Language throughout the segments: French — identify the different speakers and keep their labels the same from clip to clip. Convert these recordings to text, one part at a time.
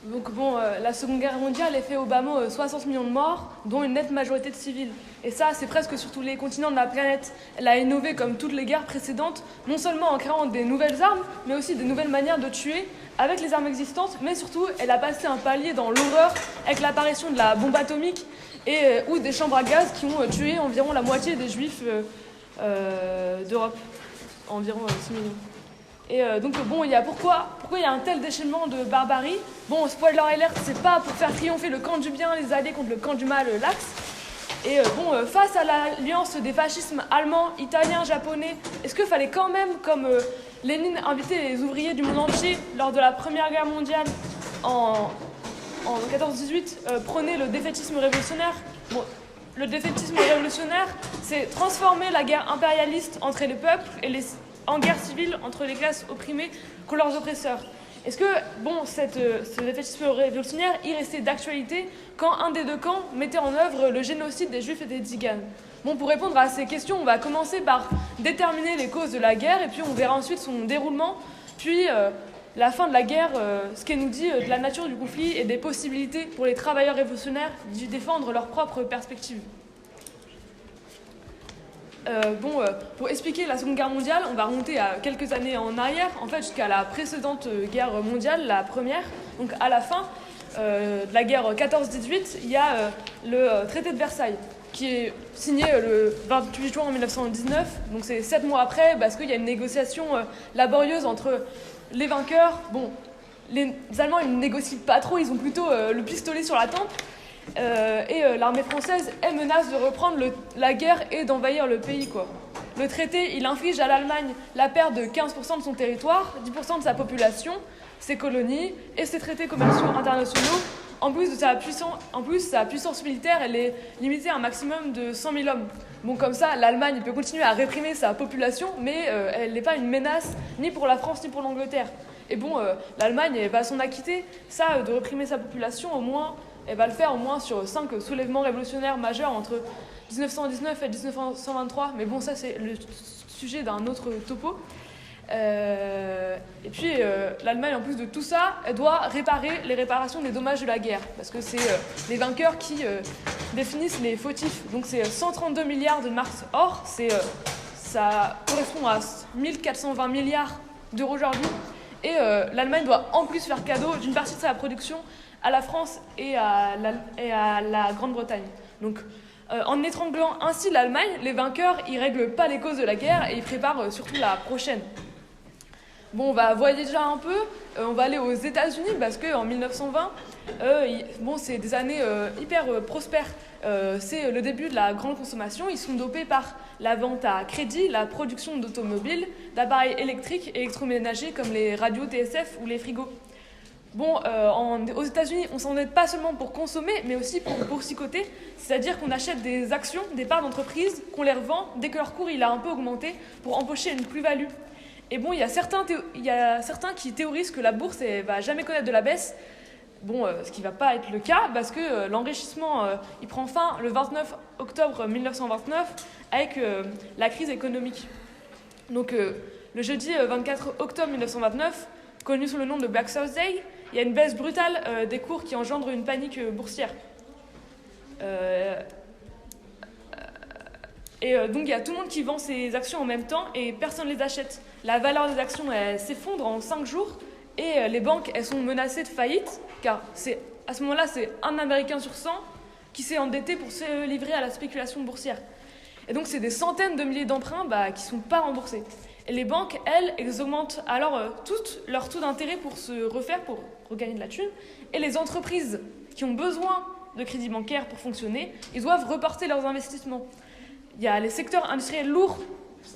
Speaker 1: Donc bon, la Seconde Guerre mondiale a fait au bas mot 60 millions de morts, dont une nette majorité de civils. Et ça, c'est presque sur tous les continents de la planète. Elle a innové comme toutes les guerres précédentes, non seulement en créant des nouvelles armes, mais aussi des nouvelles manières de tuer avec les armes existantes, mais surtout, elle a passé un palier dans l'horreur avec l'apparition de la bombe atomique ou des chambres à gaz qui ont tué environ la moitié des juifs d'Europe, environ 6 millions. Et donc bon, pourquoi il y a un tel déchaînement de barbarie? Bon, spoiler alert, c'est pas pour faire triompher le camp du bien, les alliés contre le camp du mal, l'Axe. Et face à l'alliance des fascismes allemands, italiens, japonais, est-ce qu'il fallait quand même, comme Lénine invitait les ouvriers du monde entier lors de la Première Guerre mondiale en 14-18, prôner le défaitisme révolutionnaire? Bon, le défaitisme révolutionnaire, c'est transformer la guerre impérialiste entre les peuples en guerre civile entre les classes opprimées contre leurs oppresseurs. Est-ce que, ce défaitisme révolutionnaire y restait d'actualité quand un des deux camps mettait en œuvre le génocide des Juifs et des Tziganes? Bon, pour répondre à ces questions, on va commencer par déterminer les causes de la guerre, et puis on verra ensuite son déroulement, puis la fin de la guerre, ce qu'elle nous dit de la nature du conflit et des possibilités pour les travailleurs révolutionnaires d'y défendre leurs propres perspectives. Pour expliquer la Seconde Guerre mondiale, on va remonter à quelques années en arrière, en fait jusqu'à la précédente guerre mondiale, la première. Donc à la fin de la guerre 14-18, il y a le traité de Versailles, qui est signé le 28 juin 1919, donc c'est 7 mois après, parce qu'il y a une négociation laborieuse entre les vainqueurs. Bon, les Allemands, ils ne négocient pas trop, ils ont plutôt le pistolet sur la tempe. L'armée française, elle menace de reprendre la guerre et d'envahir le pays, quoi. Le traité, il inflige à l'Allemagne la perte de 15% de son territoire, 10% de sa population, ses colonies et ses traités commerciaux internationaux. En plus, sa puissance militaire, elle est limitée à un maximum de 100 000 hommes. Bon, comme ça, l'Allemagne peut continuer à réprimer sa population, mais elle n'est pas une menace ni pour la France ni pour l'Angleterre. Et bon, l'Allemagne, elle va s'en acquitter. Ça, de réprimer sa population, au moins, elle va le faire au moins sur 5 soulèvements révolutionnaires majeurs entre 1919 et 1923. Mais bon, ça, c'est le sujet d'un autre topo. Et puis, l'Allemagne, en plus de tout ça, elle doit réparer les réparations des dommages de la guerre. Parce que c'est les vainqueurs qui définissent les fautifs. Donc, c'est 132 milliards de marks or. Ça correspond à 1420 milliards d'euros aujourd'hui. Et l'Allemagne doit en plus faire cadeau d'une partie de sa production à la France et à la Grande-Bretagne. Donc, en étranglant ainsi l'Allemagne, les vainqueurs, ils règlent pas les causes de la guerre et ils préparent surtout la prochaine. Bon, on va voyager un peu, on va aller aux États-Unis parce qu'en 1920, c'est des années hyper prospères. C'est le début de la grande consommation. Ils sont dopés par la vente à crédit, la production d'automobiles, d'appareils électriques et électroménagers comme les radios TSF ou les frigos. Bon, aux États-Unis, on s'endette pas seulement pour consommer, mais aussi pour boursicoter, c'est-à-dire qu'on achète des actions, des parts d'entreprise, qu'on les revend dès que leur cours il a un peu augmenté pour empocher une plus-value. Et bon, il y a certains qui théorisent que la bourse ne va jamais connaître de la baisse. Bon, ce qui ne va pas être le cas, parce que l'enrichissement, il prend fin le 29 octobre 1929 avec la crise économique. Donc, le jeudi 24 octobre 1929, connu sous le nom de Black Thursday, il y a une baisse brutale des cours qui engendre une panique boursière. Donc il y a tout le monde qui vend ses actions en même temps et personne ne les achète. La valeur des actions elle s'effondre en 5 jours et les banques elles sont menacées de faillite car à ce moment-là c'est un Américain sur 100 qui s'est endetté pour se livrer à la spéculation boursière. Et donc c'est des centaines de milliers d'emprunts qui ne sont pas remboursés. Et les banques, elles augmentent alors toutes leurs taux d'intérêt pour se refaire, pour regagner de la thune. Et les entreprises qui ont besoin de crédit bancaire pour fonctionner, ils doivent reporter leurs investissements. Il y a les secteurs industriels lourds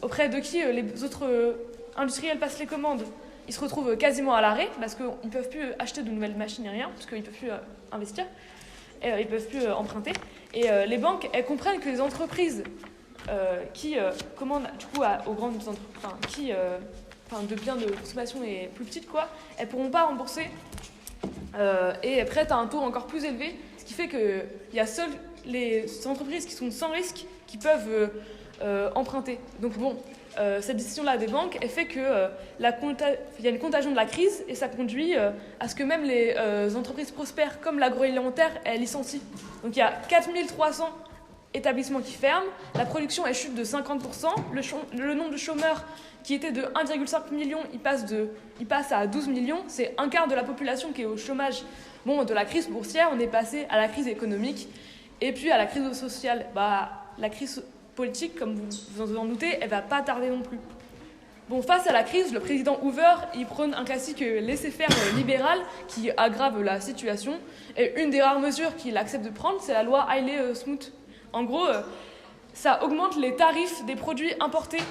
Speaker 1: auprès de qui les autres industriels passent les commandes. Ils se retrouvent quasiment à l'arrêt parce qu'ils ne peuvent plus acheter de nouvelles machines et rien, parce qu'ils ne peuvent plus investir, et, ils ne peuvent plus emprunter. Et les banques, elles comprennent que les entreprises qui commandent du coup aux grandes entreprises, de biens de consommation et plus petites, elles ne pourront pas rembourser et elles prêtent à un taux encore plus élevé, ce qui fait qu'il y a seules les entreprises qui sont sans risque qui peuvent emprunter. Donc bon, cette décision-là des banques, elle fait que il y a une contagion de la crise et ça conduit à ce que même les entreprises prospères comme l'agroalimentaire, elles licencient. Donc il y a 4300 établissements qui ferment, la production elle chute de 50%, le nombre de chômeurs qui était de 1,5 million, il passe à 12 millions, c'est un quart de la population qui est au chômage. Bon, de la crise boursière, on est passé à la crise économique et puis à la crise sociale. La crise politique, comme vous vous en doutez, elle va pas tarder non plus. Bon, face à la crise, le président Hoover, il prône un classique laisser-faire libéral qui aggrave la situation. Et une des rares mesures qu'il accepte de prendre, c'est la loi Hailey-Smoot. En gros, ça augmente les tarifs des produits importés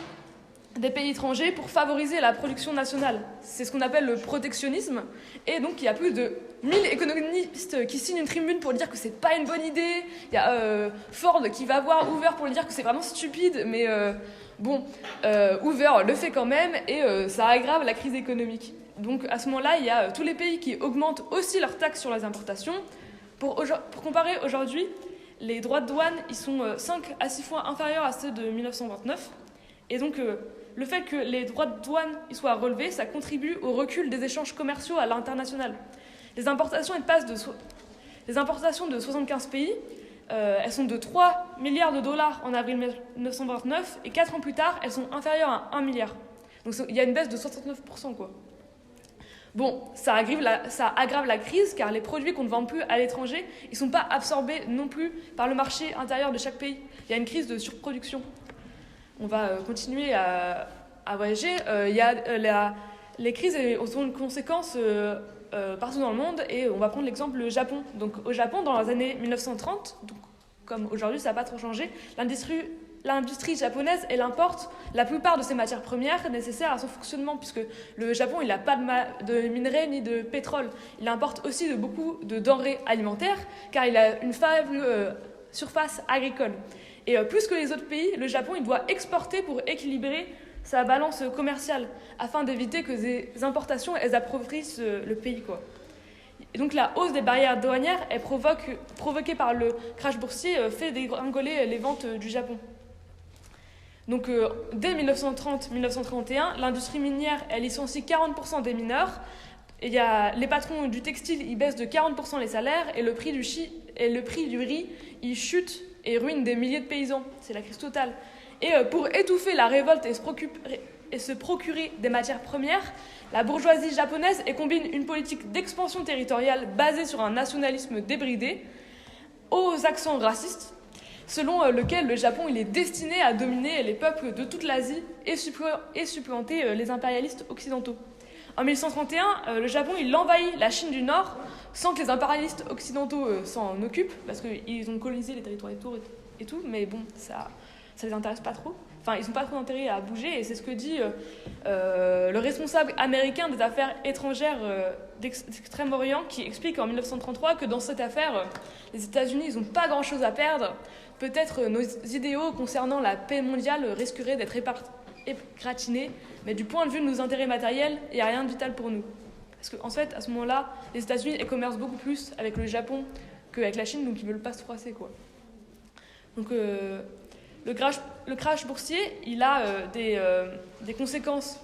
Speaker 1: des pays étrangers pour favoriser la production nationale. C'est ce qu'on appelle le protectionnisme. Et donc, il y a plus de 1000 économistes qui signent une tribune pour dire que c'est pas une bonne idée. Il y a Ford qui va voir Hoover pour lui dire que c'est vraiment stupide. Mais Hoover le fait quand même et ça aggrave la crise économique. Donc, à ce moment-là, il y a tous les pays qui augmentent aussi leurs taxes sur les importations. Pour comparer aujourd'hui, les droits de douane, ils sont 5 à 6 fois inférieurs à ceux de 1929. Et donc, le fait que les droits de douane ils soient relevés, ça contribue au recul des échanges commerciaux à l'international. Les importations, les importations de 75 pays, elles sont de 3 milliards de dollars en avril 1929, et 4 ans plus tard, elles sont inférieures à 1 milliard. Donc il y a une baisse de 69%, quoi. Bon, ça aggrave la crise, car les produits qu'on ne vend plus à l'étranger, ils ne sont pas absorbés non plus par le marché intérieur de chaque pays. Il y a une crise de surproduction. On va continuer à voyager. Il y a les crises ont une conséquence partout dans le monde et on va prendre l'exemple du Japon. Donc au Japon, dans les années 1930, donc, comme aujourd'hui ça n'a pas trop changé, l'industrie japonaise elle importe la plupart de ses matières premières nécessaires à son fonctionnement, puisque le Japon il n'a pas de minerais ni de pétrole. Il importe aussi beaucoup de denrées alimentaires car il a une faible surface agricole. Et plus que les autres pays, le Japon il doit exporter pour équilibrer sa balance commerciale, afin d'éviter que les importations elles appauvrissent le pays, quoi. Et donc la hausse des barrières douanières est provoquée par le crash boursier fait dégringoler les ventes du Japon. Donc dès 1930-1931, l'industrie minière elle licencie 40% des mineurs. Et les patrons du textile ils baissent de 40% les salaires et le prix du riz il chute et ruine des milliers de paysans. C'est la crise totale. Et pour étouffer la révolte et se procurer des matières premières, la bourgeoisie japonaise combine une politique d'expansion territoriale basée sur un nationalisme débridé aux accents racistes, selon lequel le Japon il est destiné à dominer les peuples de toute l'Asie et supplanter les impérialistes occidentaux. En 1131, le Japon il envahit la Chine du Nord sans que les impérialistes occidentaux s'en occupent, parce qu'ils ont colonisé les territoires et tout, mais bon, ça les intéresse pas trop. Enfin, ils n'ont pas trop d'intérêt à bouger, et c'est ce que dit le responsable américain des affaires étrangères d'Extrême-Orient, qui explique en 1933 que dans cette affaire, les États-Unis ils n'ont pas grand-chose à perdre. Peut-être nos idéaux concernant la paix mondiale risqueraient d'être égratinés, mais du point de vue de nos intérêts matériels, il n'y a rien de vital pour nous. Parce qu'en fait, à ce moment-là, les États-Unis commercent beaucoup plus avec le Japon qu'avec la Chine, donc ils ne veulent pas se froisser, quoi. Donc le crash boursier, il a des conséquences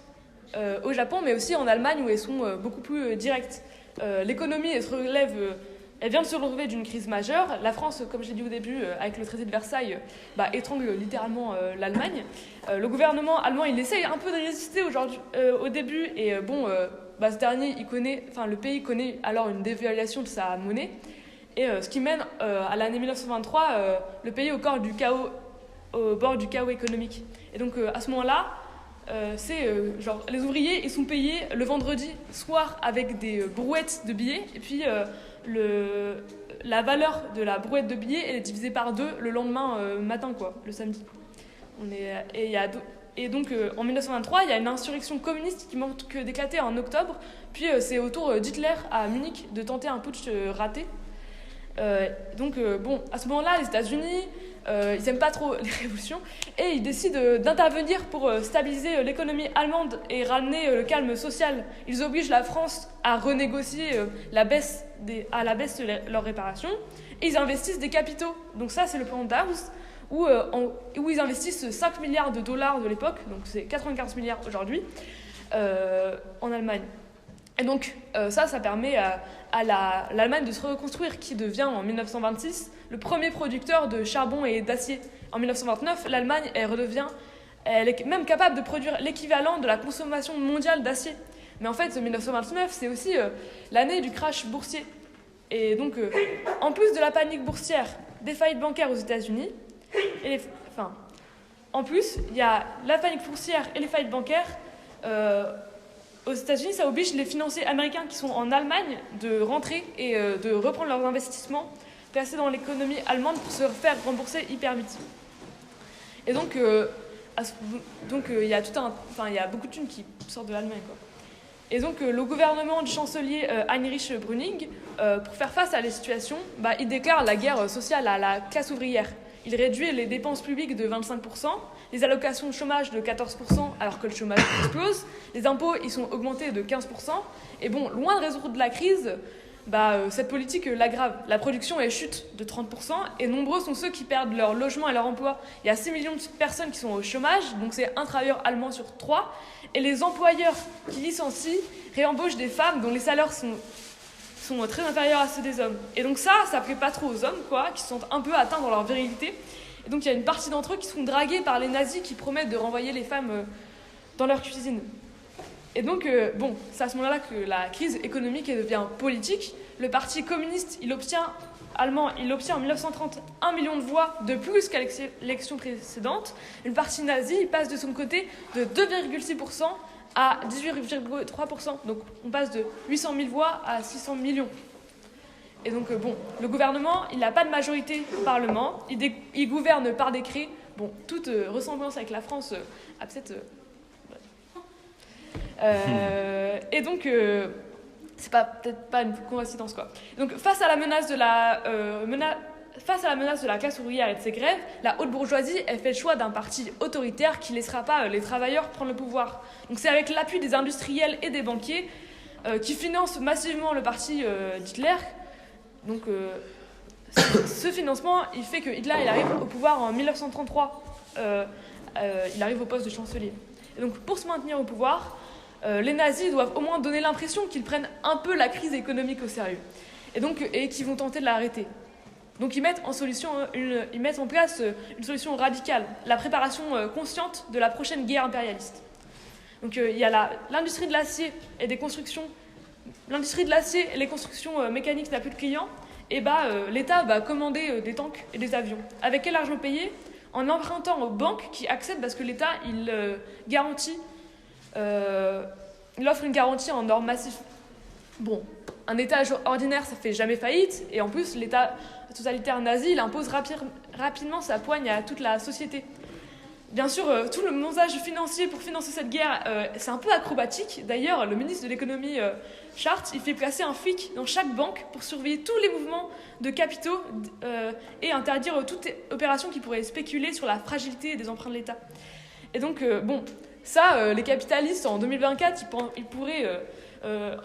Speaker 1: au Japon, mais aussi en Allemagne où elles sont beaucoup plus directes. L'économie, elle vient de se relever d'une crise majeure. La France, comme j'ai dit au début, avec le traité de Versailles, étrangle littéralement l'Allemagne. Le gouvernement allemand, il essaye un peu de résister au début, et ce dernier, le pays connaît alors une dévaluation de sa monnaie, et ce qui mène à l'année 1923, le pays au bord du chaos économique. Et donc à ce moment-là, les ouvriers ils sont payés le vendredi soir avec des brouettes de billets, et puis la valeur de la brouette de billets elle est divisée par 2 le lendemain matin, quoi, le samedi. Et donc en 1923 il y a une insurrection communiste qui manque d'éclater en octobre, puis c'est au tour d'Hitler à Munich de tenter un putsch raté. À ce moment-là, les États-Unis, ils n'aiment pas trop les révolutions et ils décident d'intervenir pour stabiliser l'économie allemande et ramener le calme social. Ils obligent la France à renégocier la baisse de leurs réparations et ils investissent des capitaux. Donc ça, c'est le plan Dawes, où ils investissent 5 milliards de dollars de l'époque, donc c'est 95 milliards aujourd'hui, en Allemagne. Et donc ça permet à l'Allemagne de se reconstruire, qui devient en 1926 le premier producteur de charbon et d'acier. En 1929, l'Allemagne elle est même capable de produire l'équivalent de la consommation mondiale d'acier. Mais en fait, 1929, c'est aussi l'année du crash boursier. Et donc, en plus de la panique boursière, des faillites bancaires aux États-Unis, en plus, il y a la panique boursière et les faillites bancaires aux États-Unis, ça oblige les financiers américains qui sont en Allemagne de rentrer et de reprendre leurs investissements placés dans l'économie allemande pour se faire rembourser hyper vite. Et donc, il y a beaucoup de thunes qui sortent de l'Allemagne, quoi. Et donc, le gouvernement du chancelier Heinrich Brüning, pour faire face à la situation, il déclare la guerre sociale à la classe ouvrière. Il réduit les dépenses publiques de 25%, les allocations de chômage de 14%, alors que le chômage explose, les impôts ils sont augmentés de 15%, et bon, loin de résoudre la crise, cette politique l'aggrave. La production elle chute de 30%, et nombreux sont ceux qui perdent leur logement et leur emploi. Il y a 6 millions de personnes qui sont au chômage, donc c'est un travailleur allemand sur 3, et les employeurs qui licencient réembauchent des femmes dont les salaires sont très inférieurs à ceux des hommes. Et donc ça plaît pas trop aux hommes, qui se sentent un peu atteints dans leur virilité. Et donc il y a une partie d'entre eux qui sont dragués par les nazis qui promettent de renvoyer les femmes dans leur cuisine. Et donc, c'est à ce moment-là que la crise économique devient politique. Le parti communiste, il obtient en 1930 1 million de voix de plus qu'à l'élection précédente. Le parti nazi, il passe de son côté de 2,6% à 18,3%. Donc on passe de 800 000 voix à 600 millions. Et donc, le gouvernement, il n'a pas de majorité au Parlement, il gouverne par décret. Bon, toute ressemblance avec la France a peut-être... et donc, c'est peut-être pas une coïncidence, quoi. Donc, face à la menace de la classe ouvrière et de ses grèves, la haute bourgeoisie, elle fait le choix d'un parti autoritaire qui ne laissera pas les travailleurs prendre le pouvoir. Donc, c'est avec l'appui des industriels et des banquiers qui financent massivement le parti d'Hitler. Donc, ce financement, il fait que Hitler, il arrive au pouvoir en 1933. Il arrive au poste de chancelier. Et donc, pour se maintenir au pouvoir, les nazis doivent au moins donner l'impression qu'ils prennent un peu la crise économique au sérieux. Et qu'ils vont tenter de l'arrêter. Donc, ils mettent en place une solution radicale, la préparation consciente de la prochaine guerre impérialiste. Donc, il y a l'industrie de l'acier et des constructions. L'industrie de l'acier et les constructions mécaniques n'a plus de clients, et l'État va commander des tanks et des avions. Avec quel argent payer ? En empruntant aux banques qui acceptent parce que l'État il offre une garantie en or massif. Bon, un État ordinaire ça fait jamais faillite, et en plus l'État totalitaire nazi il impose rapidement sa poigne à toute la société. Bien sûr, tout le montage financier pour financer cette guerre, c'est un peu acrobatique. D'ailleurs, le ministre de l'économie, Schartz, il fait placer un flic dans chaque banque pour surveiller tous les mouvements de capitaux et interdire toute opération qui pourrait spéculer sur la fragilité des emprunts de l'État. Et donc, les capitalistes, en 2024, ils pourraient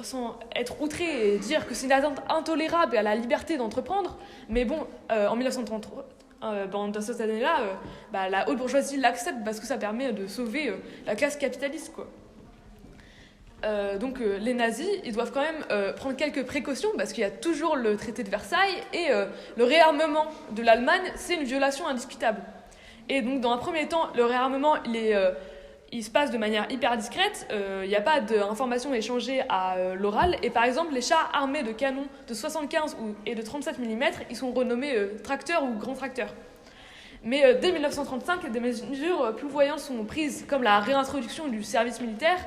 Speaker 1: sans être outrés et dire que c'est une atteinte intolérable à la liberté d'entreprendre. Mais en 1933... dans cette année-là, la haute bourgeoisie l'accepte parce que ça permet de sauver la classe capitaliste, quoi. Donc les nazis, ils doivent quand même prendre quelques précautions parce qu'il y a toujours le traité de Versailles et le réarmement de l'Allemagne, c'est une violation indiscutable. Et donc dans un premier temps, le réarmement, il se passe de manière hyper discrète, il n'y a pas d'informations échangées à l'oral, et par exemple les chars armés de canons de 75 et de 37 mm, ils sont renommés tracteurs ou grands tracteurs. Mais dès 1935, des mesures plus voyantes sont prises, comme la réintroduction du service militaire,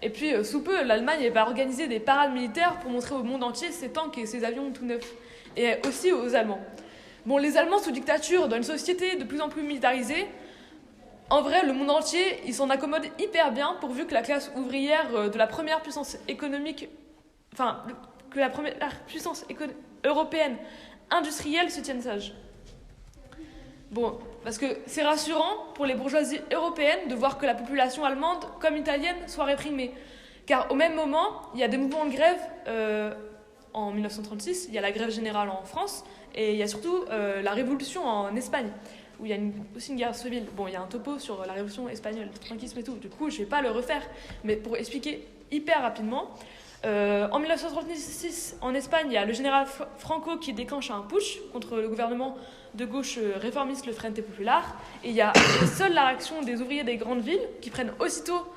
Speaker 1: et puis sous peu, l'Allemagne va organiser des parades militaires pour montrer au monde entier ses tanks et ses avions tout neufs, et aussi aux Allemands. Bon, les Allemands sous dictature, dans une société de plus en plus militarisée, en vrai, le monde entier, il s'en accommode hyper bien pourvu que la classe ouvrière de la première puissance économique, que la première puissance européenne industrielle se tienne sage. Bon, parce que c'est rassurant pour les bourgeoisies européennes de voir que la population allemande comme italienne soit réprimée. Car au même moment, il y a des mouvements de grève en 1936, il y a la grève générale en France, et il y a surtout la révolution en Espagne. où il y a aussi une guerre civile. Bon, il y a un topo sur la révolution espagnole, le franquisme et tout, du coup je vais pas le refaire, mais pour expliquer hyper rapidement, en 1936, en Espagne, il y a le général Franco qui déclenche un putsch contre le gouvernement de gauche réformiste, le Frente Popular, et il y a seule la réaction des ouvriers des grandes villes qui prennent aussitôt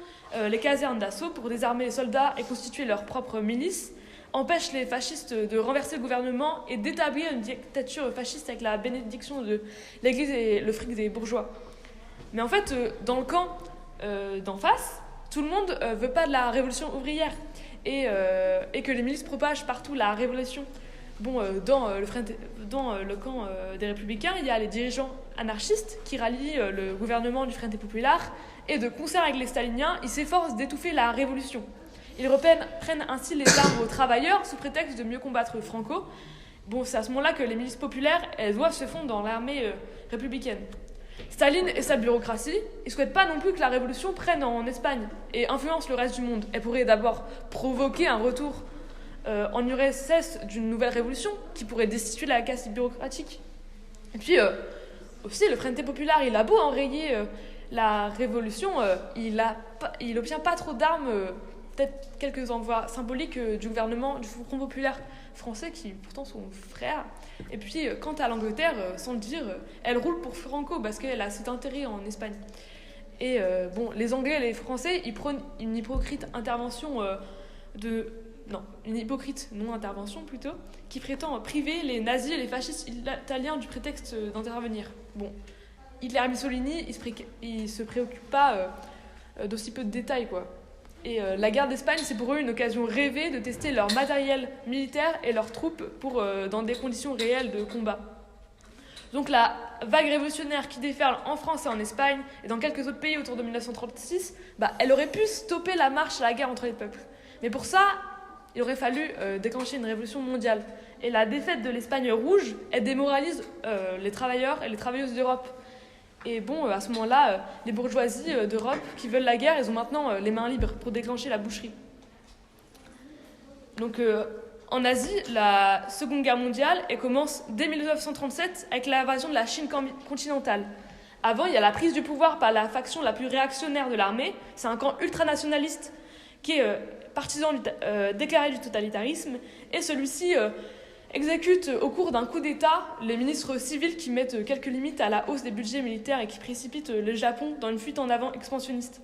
Speaker 1: les casernes d'assaut pour désarmer les soldats et constituer leur propre milice, empêche les fascistes de renverser le gouvernement et d'établir une dictature fasciste avec la bénédiction de l'Église et le fric des bourgeois. Mais en fait, dans le camp d'en face, tout le monde veut pas de la révolution ouvrière et que les milices propagent partout la révolution. Bon, dans le camp des Républicains, il y a les dirigeants anarchistes qui rallient le gouvernement du Frente Popular et de concert avec les staliniens, ils s'efforcent d'étouffer la révolution. Ils prennent ainsi les armes aux travailleurs sous prétexte de mieux combattre Franco. Bon, c'est à ce moment-là que les milices populaires, elles doivent se fondre dans l'armée républicaine. Staline et sa bureaucratie, ils ne souhaitent pas non plus que la révolution prenne en Espagne et influence le reste du monde. Elle pourrait d'abord provoquer un retour en URSS d'une nouvelle révolution qui pourrait destituer la caste bureaucratique. Et puis, aussi, le Frente Populaire, il a beau enrayer la révolution, il n'obtient pas trop d'armes, peut-être quelques envois symboliques du gouvernement du Front Populaire français, qui pourtant sont frères. Et puis, quant à l'Angleterre, sans le dire, elle roule pour Franco parce qu'elle a cet intérêt en Espagne. Et bon, les Anglais et les Français, ils prônent une hypocrite intervention une hypocrite non-intervention plutôt, qui prétend priver les nazis et les fascistes italiens du prétexte d'intervenir. Bon, Hitler et Mussolini, ils se préoccupent pas d'aussi peu de détails, quoi. Et la guerre d'Espagne, c'est pour eux une occasion rêvée de tester leur matériel militaire et leurs troupes dans des conditions réelles de combat. Donc la vague révolutionnaire qui déferle en France et en Espagne et dans quelques autres pays autour de 1936, elle aurait pu stopper la marche à la guerre entre les peuples. Mais pour ça, il aurait fallu déclencher une révolution mondiale. Et la défaite de l'Espagne rouge, elle démoralise les travailleurs et les travailleuses d'Europe. Et bon, à ce moment-là, les bourgeoisies d'Europe qui veulent la guerre, elles ont maintenant les mains libres pour déclencher la boucherie. Donc en Asie, la Seconde Guerre mondiale, elle commence dès 1937 avec l'invasion de la Chine continentale. Avant, il y a la prise du pouvoir par la faction la plus réactionnaire de l'armée. C'est un camp ultranationaliste qui est partisan déclaré du totalitarisme. Et celui-ci exécute au cours d'un coup d'État les ministres civils qui mettent quelques limites à la hausse des budgets militaires et qui précipitent le Japon dans une fuite en avant expansionniste.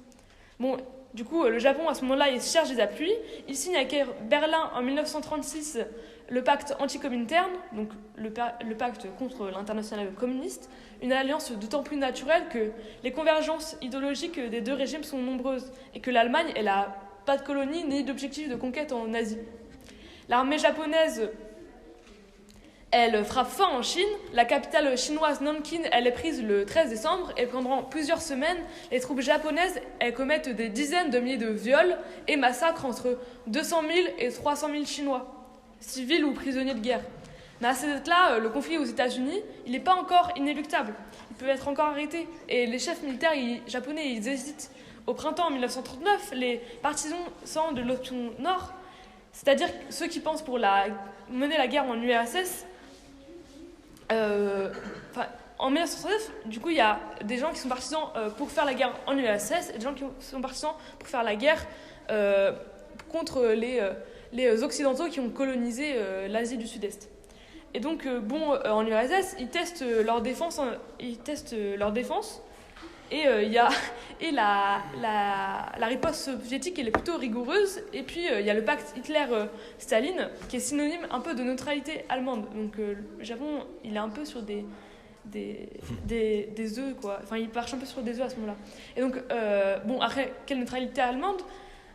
Speaker 1: Bon, du coup, le Japon, à ce moment-là, il cherche des appuis. Il signe avec Berlin en 1936 le pacte anti-Comintern, donc le pacte contre l'international communiste, une alliance d'autant plus naturelle que les convergences idéologiques des deux régimes sont nombreuses et que l'Allemagne, elle n'a pas de colonie ni d'objectif de conquête en Asie. L'armée japonaise, elle frappe fort en Chine. La capitale chinoise Nankin, elle est prise le 13 décembre et pendant plusieurs semaines, les troupes japonaises, elles commettent des dizaines de milliers de viols et massacrent entre 200 000 et 300 000 Chinois, civils ou prisonniers de guerre. Mais à cette date-là, le conflit aux États-Unis, il n'est pas encore inéluctable. Il peut être encore arrêté. Et les chefs militaires japonais, ils hésitent. Au printemps 1939, les partisans de l'option Nord, c'est-à-dire ceux qui pensent pour mener la guerre en URSS, en 1939, du coup, il y a des gens qui sont partisans pour faire la guerre en URSS et des gens qui sont partisans pour faire la guerre contre les Occidentaux qui ont colonisé l'Asie du Sud-Est. Et donc, en URSS, ils testent leur défense. Et la riposte soviétique, elle est plutôt rigoureuse. Et puis, il y a le pacte Hitler-Staline, qui est synonyme un peu de neutralité allemande. Donc, le Japon, il est un peu sur des œufs, quoi. Enfin, il marche un peu sur des œufs à ce moment-là. Et donc, après, quelle neutralité allemande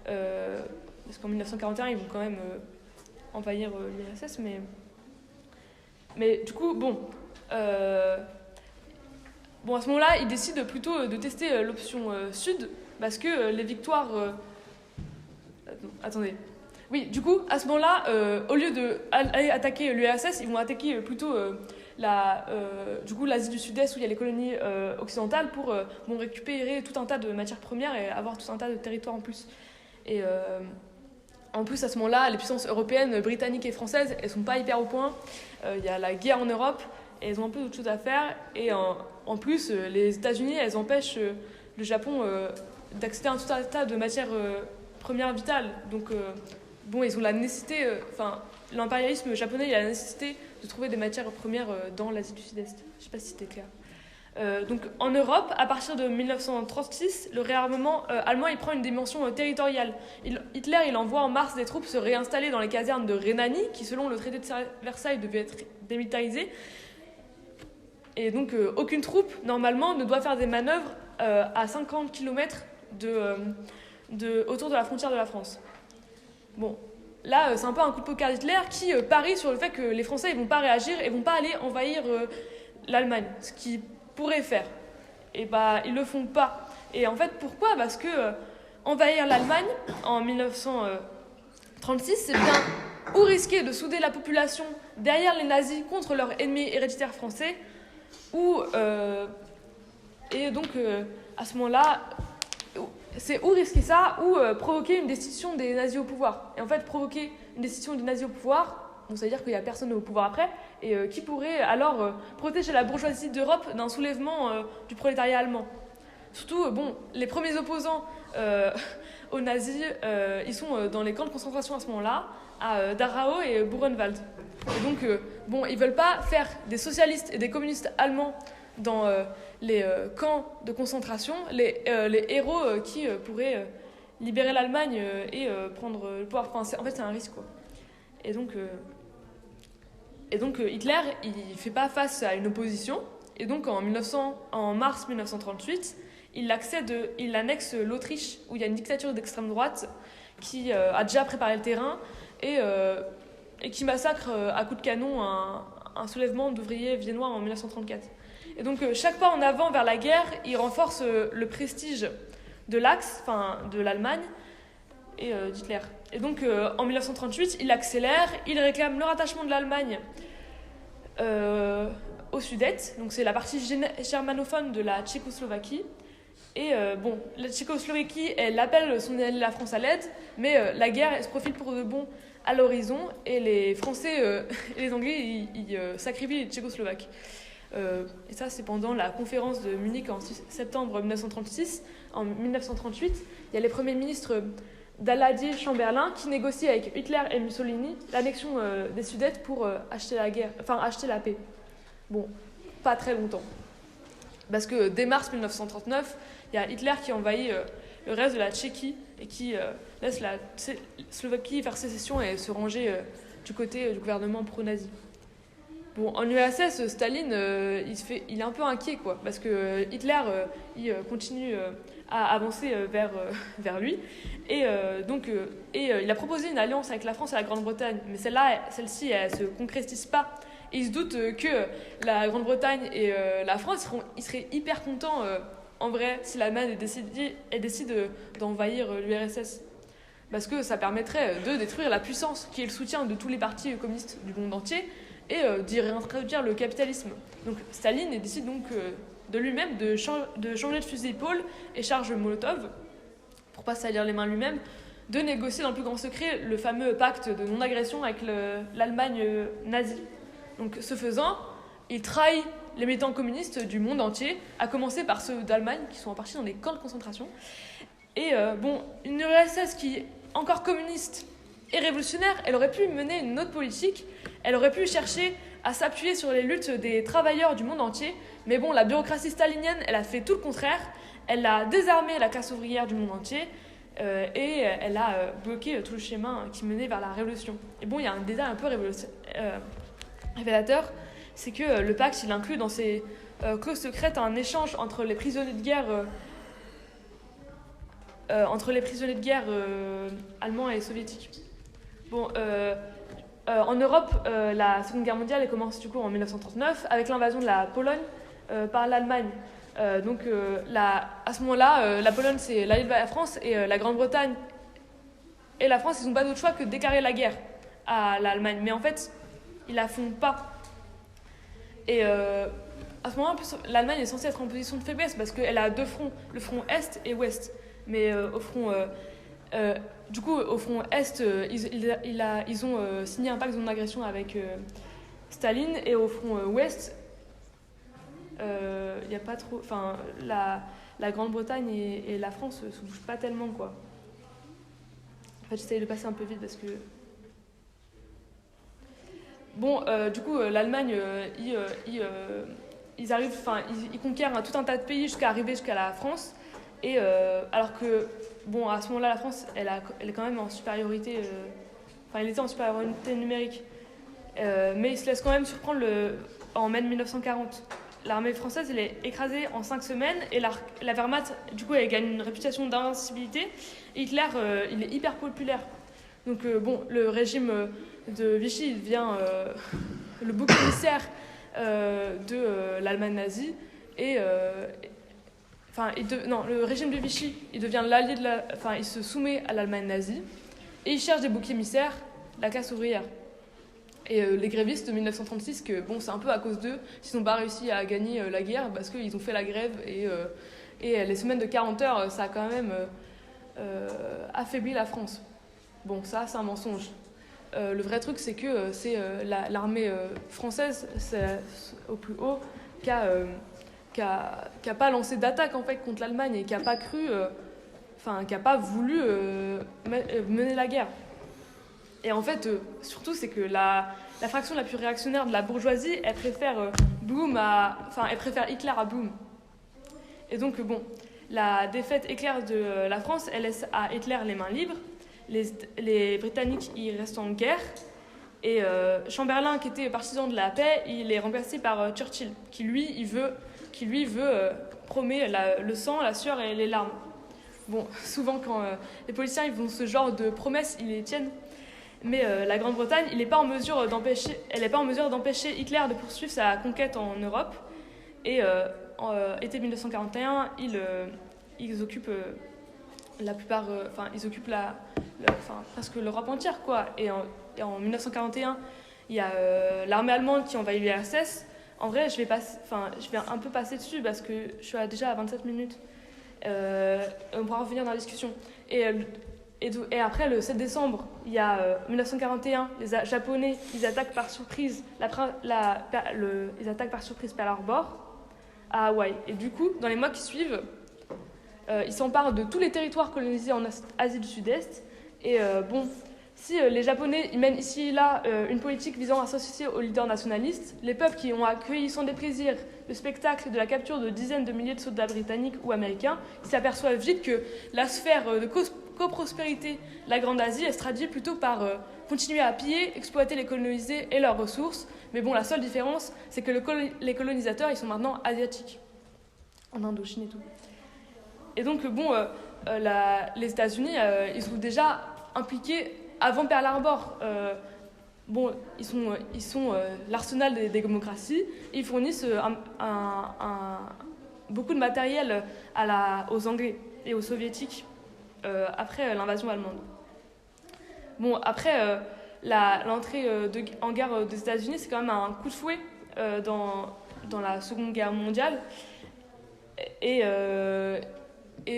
Speaker 1: parce qu'en 1941, ils vont quand même envahir l'URSS, mais du coup, à ce moment-là, ils décident plutôt de tester l'option sud, parce que les victoires... Attendez. Oui, du coup, à ce moment-là, au lieu d'aller attaquer l'URSS, ils vont attaquer plutôt l'Asie du Sud-Est, où il y a les colonies occidentales, pour récupérer tout un tas de matières premières et avoir tout un tas de territoires en plus. Et en plus, à ce moment-là, les puissances européennes, britanniques et françaises, elles sont pas hyper au point. Il y a la guerre en Europe. et elles ont un peu d'autres choses à faire. Et en plus, les États-Unis, elles empêchent le Japon d'accéder à tout un tas de matières premières vitales. Donc, ils ont la nécessité, l'impérialisme japonais, il a la nécessité de trouver des matières premières dans l'Asie du Sud-Est. Je ne sais pas si c'était clair. Donc en Europe, à partir de 1936, le réarmement allemand il prend une dimension territoriale. Hitler il envoie en mars des troupes se réinstaller dans les casernes de Rhénanie, qui selon le traité de Versailles devaient être démilitarisées. Et donc aucune troupe, normalement, ne doit faire des manœuvres à 50 km autour de la frontière de la France. Bon, là c'est un peu un coup de poker d'Hitler qui parie sur le fait que les Français ils vont pas réagir et vont pas aller envahir l'Allemagne, ce qui pourraient faire. Et ils le font pas. Et en fait, pourquoi ? Parce que envahir l'Allemagne en 1936, c'est bien ou risquer de souder la population derrière les nazis contre leur ennemi héréditaire français, et donc à ce moment-là, c'est ou risquer ça ou provoquer une destitution des nazis au pouvoir. Et en fait, provoquer une destitution des nazis au pouvoir, ça veut dire qu'il n'y a personne au pouvoir après, et qui pourrait alors protéger la bourgeoisie d'Europe d'un soulèvement du prolétariat allemand. Surtout, les premiers opposants aux nazis, ils sont dans les camps de concentration à ce moment-là, à Dachau et Buchenwald. Et donc, ils ne veulent pas faire des socialistes et des communistes allemands dans les camps de concentration, les héros qui pourraient libérer l'Allemagne et prendre le pouvoir. En fait, c'est un risque, quoi. Et donc Hitler, il ne fait pas face à une opposition. Et donc en mars 1938, il annexe l'Autriche, où il y a une dictature d'extrême droite qui a déjà préparé le terrain et qui massacre à coups de canon un soulèvement d'ouvriers viennois en 1934. Et donc chaque pas en avant vers la guerre, il renforce le prestige de l'Axe, de l'Allemagne et d'Hitler. Et donc en 1938, il accélère, il réclame le rattachement de l'Allemagne au Sudète, donc c'est la partie germanophone de la Tchécoslovaquie. Et la Tchécoslovaquie, elle appelle son allié la France à l'aide, mais la guerre elle se profile pour de bon à l'horizon, et les Français et les Anglais, ils sacrifient les Tchécoslovaques. Et ça, c'est pendant la conférence de Munich en septembre 1936. En 1938, il y a les premiers ministres Daladier Chamberlain qui négocient avec Hitler et Mussolini l'annexion des Sudètes pour acheter la paix. Bon, pas très longtemps. Parce que dès mars 1939, il y a Hitler qui envahit le reste de la Tchéquie et qui laisse la Slovaquie faire sécession et se ranger du côté du gouvernement pro-nazi. Bon, en URSS, Staline, il est un peu inquiet, quoi, parce que Hitler, il continue à avancer vers lui. Et il a proposé une alliance avec la France et la Grande-Bretagne, mais celle-ci, elle ne se concrétise pas. Et il se doute que la Grande-Bretagne et la France, ils seraient hyper contents, en vrai, si l'Allemagne décide d'envahir l'URSS. Parce que ça permettrait de détruire la puissance, qui est le soutien de tous les partis communistes du monde entier, et d'y réintroduire le capitalisme. Donc Staline décide donc de lui-même de changer de fusil d'épaule et charge Molotov, pour pas salir les mains lui-même, de négocier dans le plus grand secret le fameux pacte de non-agression avec l'Allemagne nazie. Donc ce faisant, il trahit les militants communistes du monde entier, à commencer par ceux d'Allemagne qui sont partis dans des camps de concentration. Et une URSS qui est encore communiste et révolutionnaire, elle aurait pu mener une autre politique, elle aurait pu chercher à s'appuyer sur les luttes des travailleurs du monde entier, mais la bureaucratie stalinienne, elle a fait tout le contraire, elle a désarmé la classe ouvrière du monde entier, et elle a bloqué tout le schéma qui menait vers la révolution. Et il y a un détail un peu révélateur, c'est que le pacte, il inclut dans ses clauses secrètes un échange entre les prisonniers de guerre allemands et soviétiques. En Europe, la Seconde Guerre mondiale elle commence du coup en 1939 avec l'invasion de la Pologne par l'Allemagne. À ce moment-là, la Pologne c'est l'allié de la France et la Grande-Bretagne et la France, ils n'ont pas d'autre choix que de déclarer la guerre à l'Allemagne. Mais en fait, ils la font pas. Et à ce moment-là, en plus, l'Allemagne est censée être en position de faiblesse parce qu'elle a deux fronts, le front Est et Ouest. Mais au front Est, ils ont signé un pacte de non-agression avec Staline, et au front Ouest, Il y a pas trop... Enfin, la Grande-Bretagne et la France se bougent pas tellement, quoi. En fait, j'essaye de passer un peu vite parce que... Bon, du coup, l'Allemagne, ils arrivent... Enfin, ils conquièrent tout un tas de pays jusqu'à arriver jusqu'à la France. Et alors que, bon, à ce moment-là, la France, elle est quand même en supériorité... Enfin, elle était en supériorité numérique. Mais ils se laissent quand même surprendre en mai 1940. L'armée française, elle est écrasée en 5 semaines et la Wehrmacht, du coup, elle gagne une réputation d'invincibilité. Et Hitler, il est hyper populaire. Donc, bon, le régime de Vichy, il devient le bouc émissaire de l'Allemagne nazie. Et, non, le régime de Vichy, il devient l'allié il se soumet à l'Allemagne nazie. Et il cherche des boucs émissaires, la classe ouvrière. Et les grévistes de 1936, que bon, c'est un peu à cause d'eux s'ils n'ont pas réussi à gagner la guerre parce qu'ils ont fait la grève et les semaines de 40 heures, ça a quand même affaibli la France. Bon, ça, c'est un mensonge. Le vrai truc, c'est que c'est l'armée française, c'est, au plus haut, qui a pas lancé d'attaque en fait contre l'Allemagne et qui a pas cru, qui a pas voulu mener la guerre. Et en fait, surtout, c'est que la fraction la plus réactionnaire de la bourgeoisie, elle préfère elle préfère Hitler à Blum. Et donc, bon, la défaite éclair de la France, elle laisse à Hitler les mains libres. Les Britanniques, ils restent en guerre. Et Chamberlain, qui était partisan de la paix, il est remplacé par Churchill, qui lui promet le sang, la sueur et les larmes. Bon, souvent, quand les politiciens ils font ce genre de promesses, ils les tiennent. Mais la Grande-Bretagne, elle n'est pas en mesure d'empêcher Hitler de poursuivre sa conquête en Europe. Et en été 1941, ils occupent presque l'Europe entière, quoi. Et en 1941, il y a l'armée allemande qui envahit l'URSS. En vrai, je vais un peu passer dessus parce que je suis déjà à 27 minutes. On pourra revenir dans la discussion. Et après, le 7 décembre, il y a 1941, les Japonais, ils attaquent par surprise ils attaquent par surprise Pearl Harbor à Hawaï. Et du coup, dans les mois qui suivent, ils s'emparent de tous les territoires colonisés en Asie du Sud-Est. Et si les Japonais ils mènent ici et là une politique visant à s'associer aux leaders nationalistes, les peuples qui ont accueilli sans déplaisir le spectacle de la capture de dizaines de milliers de soldats britanniques ou américains, ils s'aperçoivent vite que la sphère de coprospérité, la Grande Asie, elle se traduit plutôt par continuer à piller, exploiter les colonisés et leurs ressources. Mais bon, la seule différence, c'est que les colonisateurs, ils sont maintenant asiatiques, en Indochine et tout. Et donc, les États-Unis, ils sont déjà impliqués avant Pearl Harbor. Ils sont l'arsenal des démocraties. Ils fournissent beaucoup de matériel aux Anglais et aux Soviétiques après l'invasion allemande. Bon, après, l'entrée en guerre des États-Unis, c'est quand même un coup de fouet dans la Seconde Guerre mondiale. Et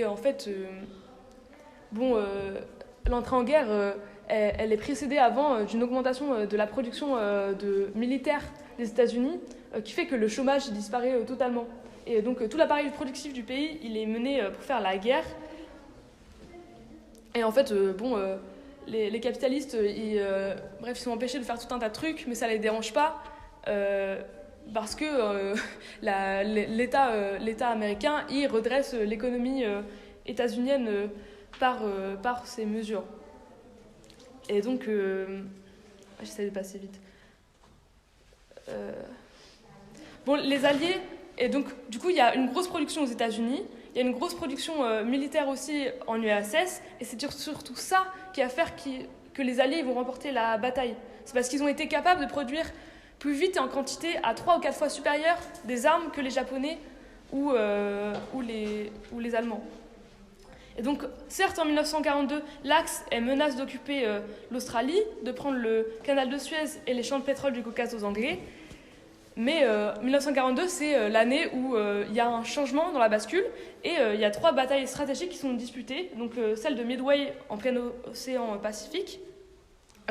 Speaker 1: en fait, l'entrée en guerre, elle est précédée avant d'une augmentation de la production militaire des États-Unis qui fait que le chômage disparaît totalement. Et donc tout l'appareil productif du pays, il est mené pour faire la guerre. Et en fait, les capitalistes, ils sont empêchés de faire tout un tas de trucs, mais ça les dérange pas. Parce que l'État américain, il redresse l'économie états-unienne par ces mesures. Et donc, j'essaie de passer vite. Les Alliés, et donc, du coup, il y a une grosse production aux États-Unis, il y a une grosse production militaire aussi en URSS, et c'est surtout ça qui va faire que les Alliés vont remporter la bataille. C'est parce qu'ils ont été capables de produire plus vite et en quantité à 3 ou 4 fois supérieure des armes que les Japonais ou les Allemands. Et donc, certes, en 1942, l'Axe menace d'occuper l'Australie, de prendre le canal de Suez et les champs de pétrole du Caucase aux Anglais. Mais 1942, c'est l'année où il y a un changement dans la bascule et il y a 3 batailles stratégiques qui sont disputées. Donc, celle de Midway en plein océan Pacifique,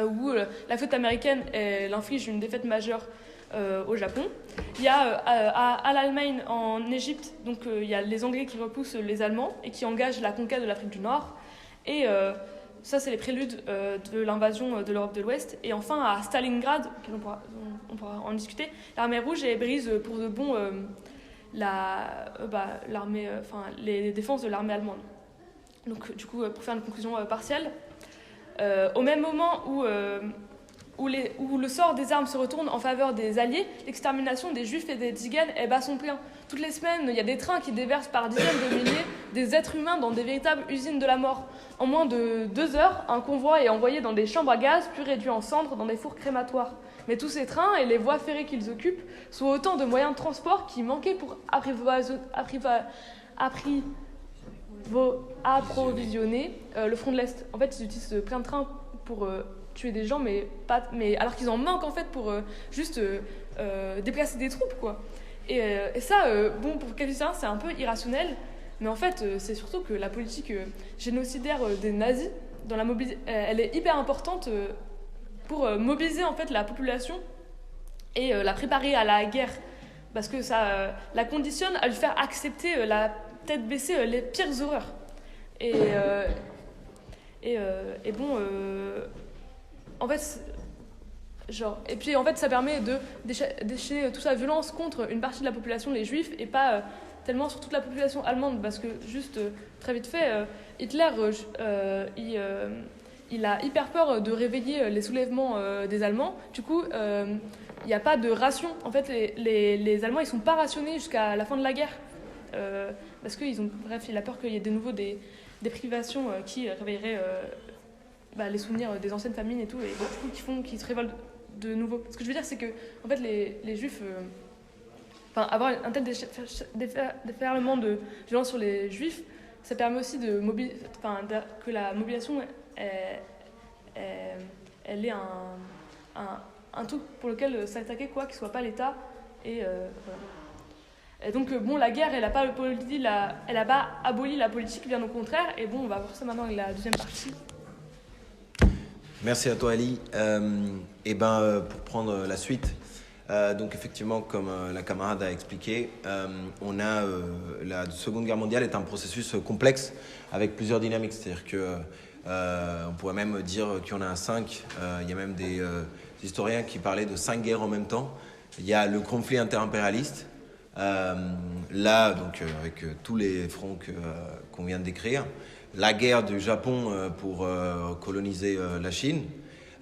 Speaker 1: où la flotte américaine elle inflige une défaite majeure au Japon. Il y a à l'Allemagne en Égypte, donc il y a les Anglais qui repoussent les Allemands et qui engagent la conquête de l'Afrique du Nord. Et ça, c'est les préludes de l'invasion de l'Europe de l'Ouest. Et enfin, à Stalingrad, on pourra en discuter, l'armée rouge elle brise pour de bon les défenses de l'armée allemande. Donc, du coup, pour faire une conclusion partielle, au même moment où le sort des armes se retourne en faveur des Alliés, l'extermination des Juifs et des Tziganes bat son plein. Toutes les semaines, il y a des trains qui déversent par dizaines de milliers des êtres humains dans des véritables usines de la mort. En moins de 2 heures, un convoi est envoyé dans des chambres à gaz, puis réduit en cendres dans des fours crématoires. Mais tous ces trains et les voies ferrées qu'ils occupent sont autant de moyens de transport qui manquaient pour approvisionner le front de l'Est. En fait, ils utilisent plein de trains pour tuer des gens, mais alors qu'ils en manquent en fait pour juste déplacer des troupes, quoi. Et ça, pour quelques-uns, c'est un peu irrationnel, mais en fait, c'est surtout que la politique génocidaire des nazis, elle est hyper importante pour mobiliser en fait la population et la préparer à la guerre, parce que ça la conditionne à lui faire accepter la tête baissée les pires horreurs. En fait, et puis en fait ça permet de déchaîner toute sa violence contre une partie de la population, les juifs, et pas tellement sur toute la population allemande, parce que juste très vite fait, Hitler il a hyper peur de réveiller les soulèvements des Allemands. Du coup, il n'y a pas de ration. En fait, les Allemands ils sont pas rationnés jusqu'à la fin de la guerre, parce qu'il a peur qu'il y ait de nouveau des privations qui réveilleraient les souvenirs des anciennes famines et tout, et du coup qui se révoltent de nouveau. Ce que je veux dire, c'est que en fait les juifs, avoir un tel déferlement de violence sur les juifs, ça permet aussi que la mobilisation elle est un truc pour lequel s'attaquer, quoi, qu'il soit pas l'État. Et voilà. Et donc la guerre elle a pas aboli la politique, bien au contraire. Et on va voir ça maintenant avec la deuxième partie.
Speaker 2: Merci à toi, Ali. Pour prendre la suite, donc effectivement, comme la camarade a expliqué, on a la Seconde Guerre mondiale est un processus complexe avec plusieurs dynamiques. C'est-à-dire que on pourrait même dire qu'il y en a 5. Il y a même des historiens qui parlaient de 5 guerres en même temps. Il y a le conflit interimpérialiste, avec tous les fronts qu'on vient de décrire. La guerre du Japon pour coloniser la Chine.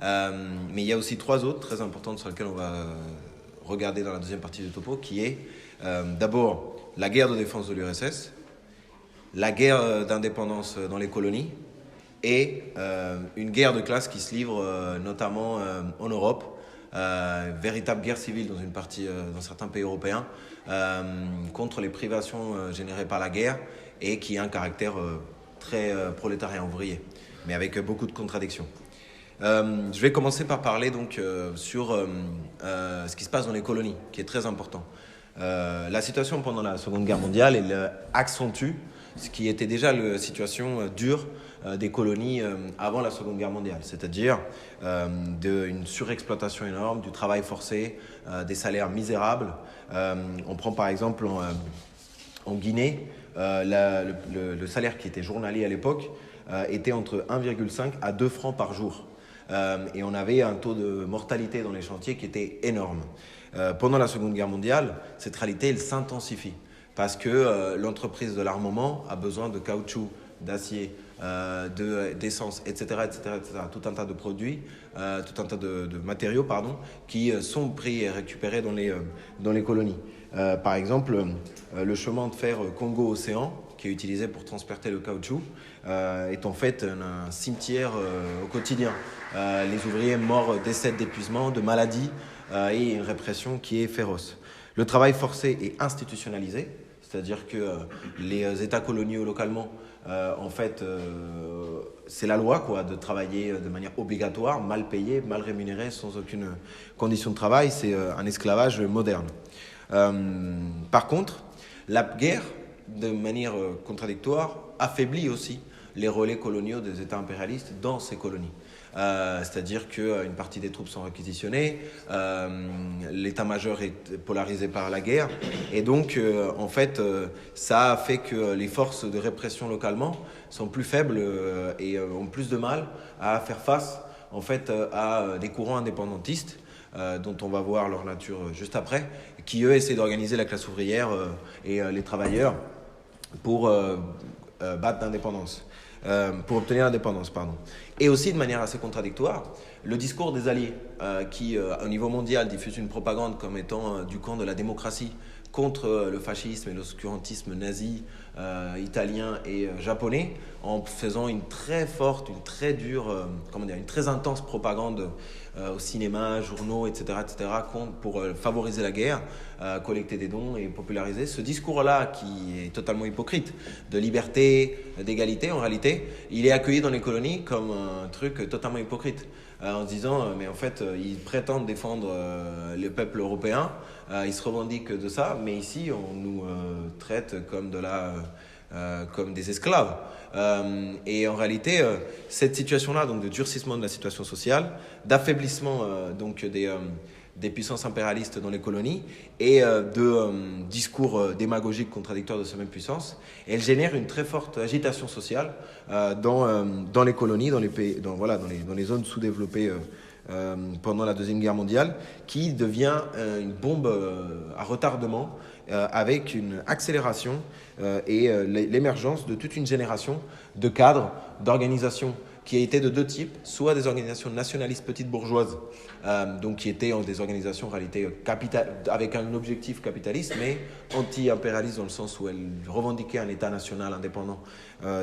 Speaker 2: Mais il y a aussi 3 autres très importantes sur lesquelles on va regarder dans la deuxième partie du topo, qui est d'abord la guerre de défense de l'URSS, la guerre d'indépendance dans les colonies et une guerre de classe qui se livre notamment en Europe, véritable guerre civile dans certains pays européens contre les privations générées par la guerre et qui a un caractère très prolétarien ouvrier, mais avec beaucoup de contradictions. Je vais commencer par parler donc sur ce qui se passe dans les colonies, qui est très important. La situation pendant la Seconde Guerre mondiale, elle accentue ce qui était déjà la situation dure des colonies avant la Seconde Guerre mondiale, c'est-à-dire une surexploitation énorme, du travail forcé, des salaires misérables. On prend par exemple en Guinée, le salaire qui était journalier à l'époque était entre 1,5 à 2 francs par jour. Et on avait un taux de mortalité dans les chantiers qui était énorme. Pendant la Seconde Guerre mondiale, cette réalité elle s'intensifie parce que l'entreprise de l'armement a besoin de caoutchouc, d'acier, d'essence, etc., tout un tas de produits, tout un tas de matériaux qui sont pris et récupérés dans les colonies. Par exemple, le chemin de fer Congo-Océan, qui est utilisé pour transporter le caoutchouc, est en fait un cimetière au quotidien. Les ouvriers morts décèdent d'épuisement, de maladies et une répression qui est féroce. Le travail forcé est institutionnalisé, c'est-à-dire que les États coloniaux localement, c'est la loi de travailler de manière obligatoire, mal payé, mal rémunéré, sans aucune condition de travail. C'est un esclavage moderne. Par contre, la guerre, de manière contradictoire, affaiblit aussi les relais coloniaux des États impérialistes dans ces colonies. C'est-à-dire qu'une partie des troupes sont réquisitionnées, l'état-major est polarisé par la guerre, et donc en fait ça a fait que les forces de répression localement sont plus faibles et ont plus de mal à faire face en fait à des courants indépendantistes dont on va voir leur nature juste après, qui eux essaient d'organiser la classe ouvrière et les travailleurs pour battre l'indépendance. Pour obtenir l'indépendance, pardon. Et aussi, de manière assez contradictoire, le discours des Alliés, qui, au niveau mondial, diffusent une propagande comme étant du camp de la démocratie contre le fascisme et l'obscurantisme nazi, italien et japonais, en faisant une très forte, une très dure, une très intense propagande au cinéma, journaux, etc., pour favoriser la guerre, collecter des dons et populariser. Ce discours-là, qui est totalement hypocrite, de liberté, d'égalité, en réalité, il est accueilli dans les colonies comme un truc totalement hypocrite. En se disant, mais en fait, ils prétendent défendre le peuple européen, ils se revendiquent de ça, mais ici, on nous traite comme comme des esclaves. Et en réalité, cette situation-là, donc de durcissement de la situation sociale, d'affaiblissement des puissances impérialistes dans les colonies et de discours démagogiques contradictoires de ces mêmes puissances, elle génère une très forte agitation sociale dans les colonies, dans les zones sous-développées pendant la Deuxième Guerre mondiale, qui devient une bombe à retardement avec une accélération et l'émergence de toute une génération de cadres, d'organisations qui étaient de deux types, soit des organisations nationalistes petites bourgeoises, donc qui étaient des organisations en réalité avec un objectif capitaliste, mais anti-impérialiste dans le sens où elles revendiquaient un État national indépendant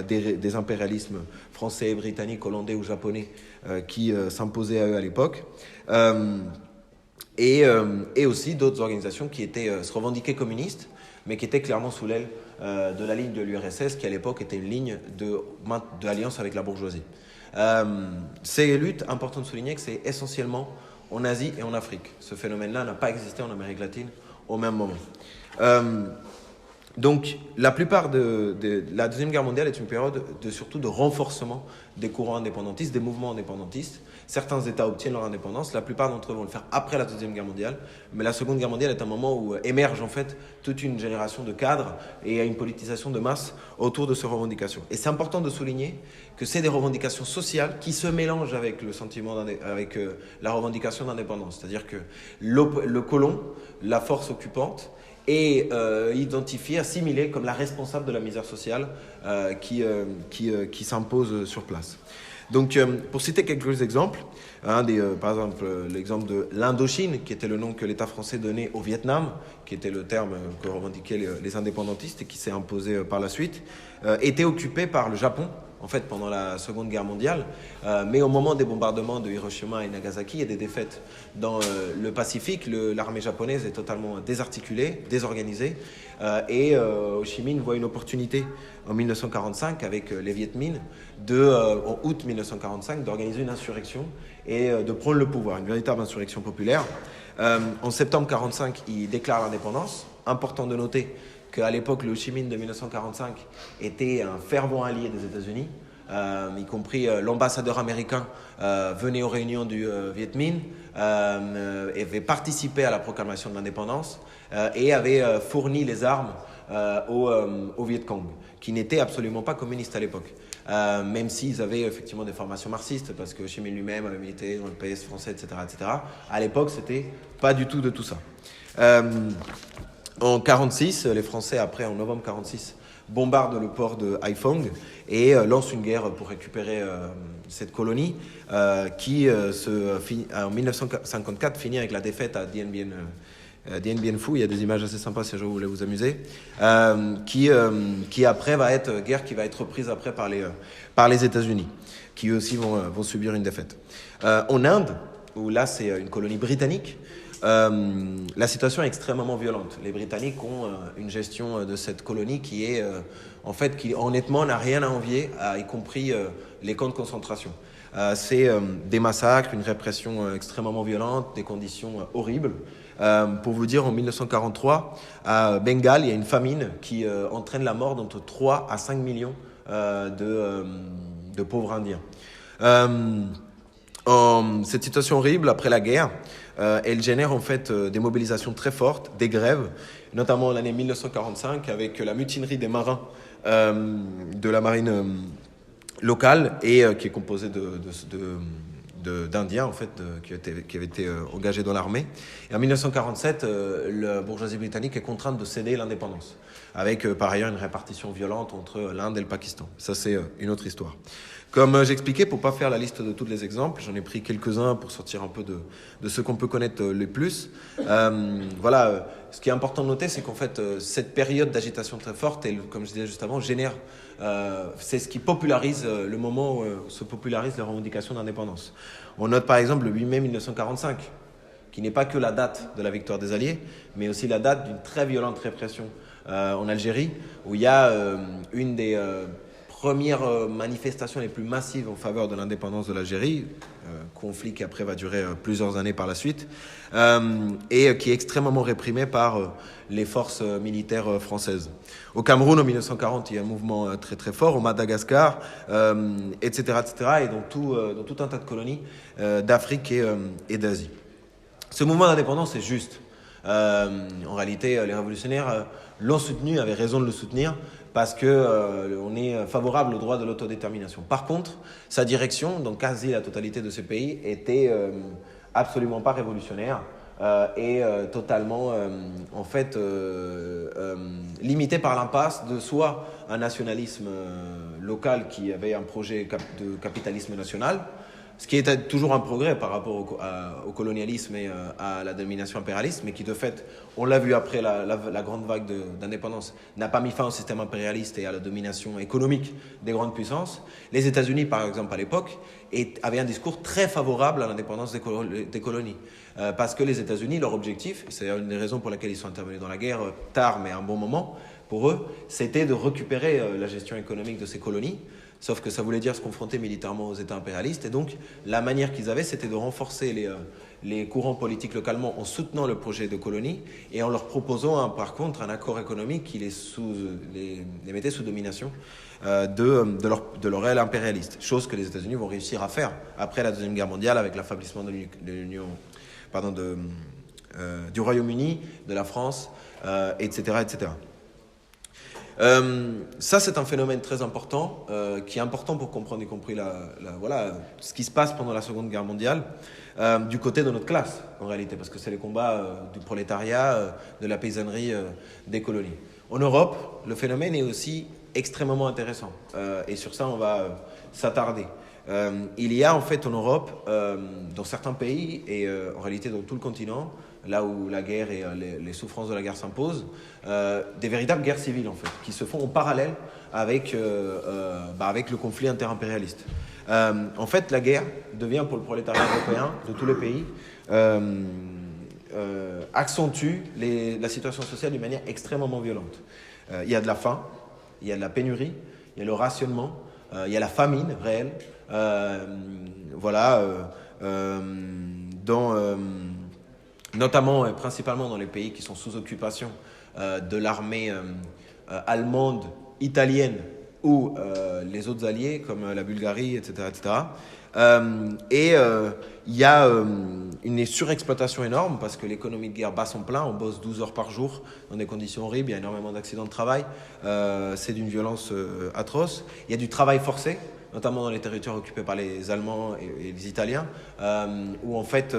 Speaker 2: des impérialismes français, britanniques, hollandais ou japonais qui s'imposaient à eux à l'époque. Et aussi d'autres organisations qui se revendiquaient communistes, mais qui étaient clairement sous l'aile de la ligne de l'URSS, qui à l'époque était une ligne d'alliance avec la bourgeoisie. Ces luttes, important de souligner que c'est essentiellement en Asie et en Afrique. Ce phénomène-là n'a pas existé en Amérique latine au même moment. Donc, la plupart de la Deuxième Guerre mondiale est une période surtout de renforcement des courants indépendantistes, des mouvements indépendantistes. Certains États obtiennent leur indépendance, la plupart d'entre eux vont le faire après la Deuxième Guerre mondiale, mais la Seconde Guerre mondiale est un moment où émerge en fait toute une génération de cadres et une politisation de masse autour de ces revendications. Et c'est important de souligner que c'est des revendications sociales qui se mélangent avec le sentiment avec la revendication d'indépendance. C'est-à-dire que le colon, la force occupante, est identifié, assimilé comme la responsable de la misère sociale qui s'impose sur place. Donc, pour citer quelques exemples, par exemple l'exemple de l'Indochine, qui était le nom que l'État français donnait au Vietnam, qui était le terme que revendiquaient les indépendantistes et qui s'est imposé par la suite, était occupé par le Japon, en fait, pendant la Seconde Guerre mondiale. Mais au moment des bombardements de Hiroshima et Nagasaki et des défaites dans le Pacifique, l'armée japonaise est totalement désarticulée, désorganisée. Et Ho Chi Minh voit une opportunité en 1945 avec les Viet Minh en août 1945 d'organiser une insurrection et de prendre le pouvoir, une véritable insurrection populaire. En septembre 1945, il déclare l'indépendance. Important de noter qu'à l'époque, le Ho Chi Minh de 1945 était un fervent allié des États-Unis, y compris l'ambassadeur américain venait aux réunions du Viet Minh, avait participé à la proclamation de l'indépendance et avait fourni les armes au Viet Cong, qui n'était absolument pas communiste à l'époque. Même s'ils avaient effectivement des formations marxistes, parce que Ho Chi Minh lui-même avait milité dans le PS français, etc., etc. À l'époque, c'était pas du tout de tout ça. En 1946, les Français, en novembre 1946, bombardent le port de Haiphong et lancent une guerre pour récupérer cette colonie qui, en 1954, finit avec la défaite à Dien Bien Phu. Il y a des images assez sympas si un jour vous voulez vous amuser. Qui après va être guerre qui va être reprise après par les États-Unis, qui eux aussi vont subir une défaite. En Inde, où là c'est une colonie britannique, la situation est extrêmement violente. Les Britanniques ont une gestion de cette colonie qui honnêtement n'a rien à envier, y compris les camps de concentration. C'est des massacres, une répression extrêmement violente, des conditions horribles. Pour vous dire, en 1943, à Bengale, il y a une famine qui entraîne la mort d'entre 3 à 5 millions de pauvres Indiens. Cette situation horrible après la guerre, elle génère en fait des mobilisations très fortes, des grèves, notamment l'année 1945 avec la mutinerie des marins de la marine locale et qui est composée d'Indiens en fait, qui avaient été engagés dans l'armée. Et en 1947, la bourgeoisie britannique est contrainte de céder l'indépendance, avec par ailleurs une répartition violente entre l'Inde et le Pakistan. Ça, c'est une autre histoire. Comme j'expliquais, pour ne pas faire la liste de tous les exemples, j'en ai pris quelques-uns pour sortir un peu de ce qu'on peut connaître les plus. Voilà, ce qui est important de noter, c'est qu'en fait, cette période d'agitation très forte, et comme je disais juste avant, génère, c'est ce qui popularise le moment où se popularisent les revendications d'indépendance. On note par exemple le 8 mai 1945, qui n'est pas que la date de la victoire des Alliés, mais aussi la date d'une très violente répression en Algérie, où il y a une des premières manifestations les plus massives en faveur de l'indépendance de l'Algérie, conflit qui après va durer plusieurs années par la suite, et qui est extrêmement réprimé par les forces militaires françaises. Au Cameroun, en 1940, il y a un mouvement très très fort, au Madagascar, etc., etc., et dans tout un tas de colonies d'Afrique et d'Asie. Ce mouvement d'indépendance est juste. En réalité, les révolutionnaires l'ont soutenu, avaient raison de le soutenir, parce qu'on est favorable au droit de l'autodétermination. Par contre, sa direction, dans quasi la totalité de ces pays, était absolument pas révolutionnaire et totalement, en fait, limitée par l'impasse de soit un nationalisme local qui avait un projet de capitalisme national, ce qui était toujours un progrès par rapport au colonialisme et à la domination impérialiste, mais qui de fait, on l'a vu après la grande vague d'indépendance, n'a pas mis fin au système impérialiste et à la domination économique des grandes puissances. Les États-Unis, par exemple, à l'époque, avaient un discours très favorable à l'indépendance des colonies. Parce que les États-Unis, leur objectif, c'est une des raisons pour lesquelles ils sont intervenus dans la guerre tard, mais à un bon moment, pour eux, c'était de récupérer la gestion économique de ces colonies. Sauf que ça voulait dire se confronter militairement aux États impérialistes. Et donc, la manière qu'ils avaient, c'était de renforcer les courants politiques localement en soutenant le projet de colonie et en leur proposant, par contre, un accord économique qui les mettait sous domination de leur réel impérialiste. Chose que les États-Unis vont réussir à faire après la Deuxième Guerre mondiale avec l'affaiblissement du Royaume-Uni, de la France, etc., etc. Ça, c'est un phénomène très important, qui est important pour comprendre, y compris ce qui se passe pendant la Seconde Guerre mondiale, du côté de notre classe, en réalité, parce que c'est les combats du prolétariat, de la paysannerie, des colonies. En Europe, le phénomène est aussi extrêmement intéressant, et sur ça, on va s'attarder. Il y a en fait en Europe, dans certains pays, et en réalité dans tout le continent, là où la guerre et les souffrances de la guerre s'imposent, des véritables guerres civiles en fait, qui se font en parallèle avec le conflit interimpérialiste. En fait, la guerre devient pour le prolétariat européen de tous les pays accentue la situation sociale d'une manière extrêmement violente. Il y a de la faim, il y a de la pénurie, il y a le rationnement, il y a la famine réelle, notamment et principalement dans les pays qui sont sous occupation de l'armée allemande, italienne ou les autres alliés comme la Bulgarie, etc., etc. Il y a une surexploitation énorme parce que l'économie de guerre bat son plein, on bosse 12 heures par jour dans des conditions horribles, il y a énormément d'accidents de travail, c'est d'une violence atroce. Il y a du travail forcé, notamment dans les territoires occupés par les Allemands et les Italiens, où en fait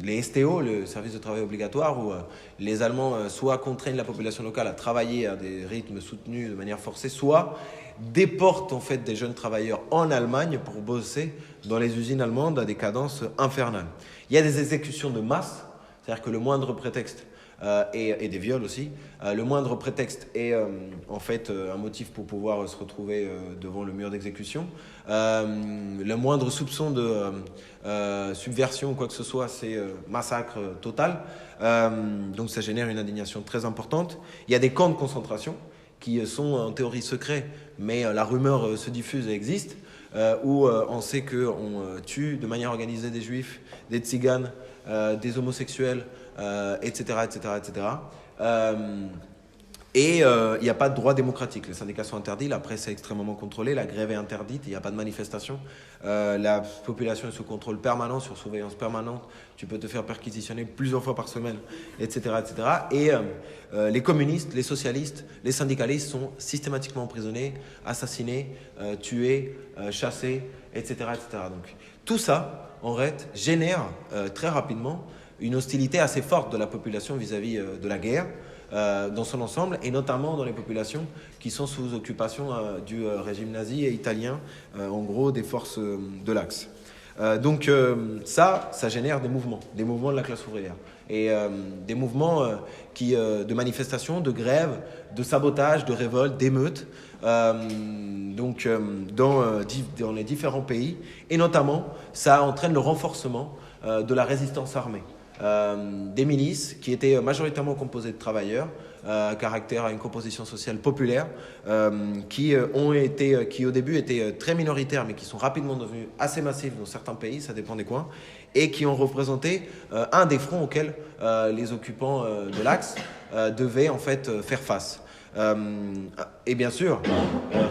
Speaker 2: les STO, le service de travail obligatoire, où les Allemands soit contraignent la population locale à travailler à des rythmes soutenus de manière forcée, soit déportent en fait des jeunes travailleurs en Allemagne pour bosser dans les usines allemandes à des cadences infernales. Il y a des exécutions de masse, c'est-à-dire que le moindre prétexte et des viols aussi. Le moindre prétexte est en fait un motif pour pouvoir se retrouver devant le mur d'exécution. Le moindre soupçon de subversion ou quoi que ce soit, c'est massacre total. Donc ça génère une indignation très importante. Il y a des camps de concentration qui sont en théorie secrets, mais la rumeur se diffuse et existe, où on sait qu'on tue de manière organisée des juifs, des tziganes, des homosexuels, etc., etc., etc. Et il n'y a pas de droit démocratique. Les syndicats sont interdits, la presse est extrêmement contrôlée, la grève est interdite, il n'y a pas de manifestation. La population est sous contrôle permanent, sur surveillance permanente. Tu peux te faire perquisitionner plusieurs fois par semaine, etc. etc. Et les communistes, les socialistes, les syndicalistes sont systématiquement emprisonnés, assassinés, tués, chassés, etc. etc. Donc tout ça, en fait, génère très rapidement une hostilité assez forte de la population vis-à-vis de la guerre. Dans son ensemble, et notamment dans les populations qui sont sous occupation du régime nazi et italien, en gros des forces de l'Axe. Donc ça génère des mouvements de la classe ouvrière, et des mouvements de manifestations, de grèves, de sabotage, de révoltes, d'émeutes, dans les différents pays, et notamment ça entraîne le renforcement de la résistance armée. Des milices qui étaient majoritairement composées de travailleurs, caractère à une composition sociale populaire, qui au début étaient très minoritaires, mais qui sont rapidement devenus assez massifs dans certains pays, ça dépend des coins, et qui ont représenté un des fronts auxquels les occupants de l'Axe devaient en fait faire face. Et bien sûr,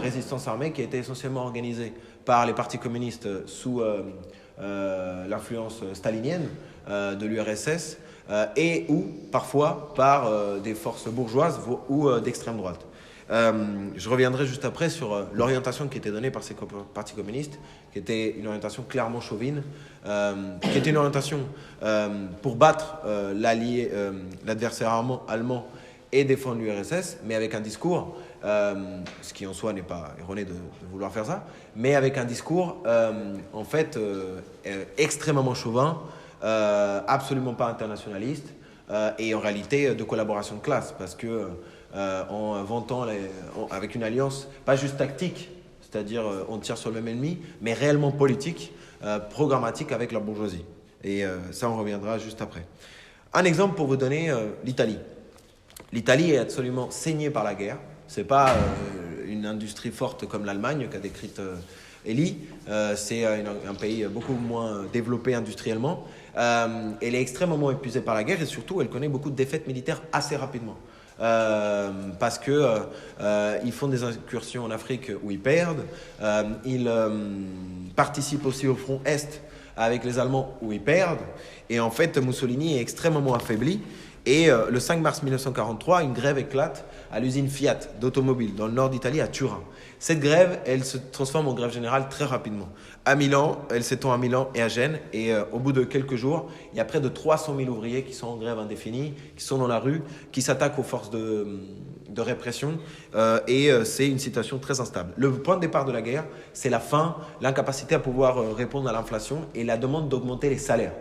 Speaker 2: résistance armée qui a été essentiellement organisée par les partis communistes sous l'influence stalinienne de l'URSS, et ou parfois par des forces bourgeoises ou d'extrême droite. Je reviendrai juste après sur l'orientation qui était donnée par ces partis communistes, qui était une orientation clairement chauvine, qui était une orientation pour battre l'adversaire allemand et défendre l'URSS, mais avec un discours, ce qui en soi n'est pas erroné de vouloir faire ça, mais avec un discours en fait extrêmement chauvin, absolument pas internationaliste, et en réalité de collaboration de classe, parce que en vantant avec une alliance pas juste tactique, c'est-à-dire on tire sur le même ennemi, mais réellement politique, programmatique avec la bourgeoisie. Et ça on reviendra juste après. Un exemple pour vous donner l'Italie. L'Italie est absolument saignée par la guerre. C'est pas une industrie forte comme l'Allemagne qu'a décrite Elie. C'est un pays beaucoup moins développé industriellement. Elle est extrêmement épuisée par la guerre, et surtout elle connaît beaucoup de défaites militaires assez rapidement. Parce que ils font des incursions en Afrique où ils perdent. Ils participent aussi au front Est avec les Allemands où ils perdent. Et en fait, Mussolini est extrêmement affaibli. Et le 5 mars 1943, une grève éclate à l'usine Fiat d'automobile dans le nord d'Italie, à Turin. Cette grève, elle se transforme en grève générale très rapidement. À Milan, elle s'étend à Milan et à Gênes. Et au bout de quelques jours, il y a près de 300 000 ouvriers qui sont en grève indéfinie, qui sont dans la rue, qui s'attaquent aux forces de répression. Et c'est une situation très instable. Le point de départ de la guerre, c'est la faim, l'incapacité à pouvoir répondre à l'inflation et la demande d'augmenter les salaires.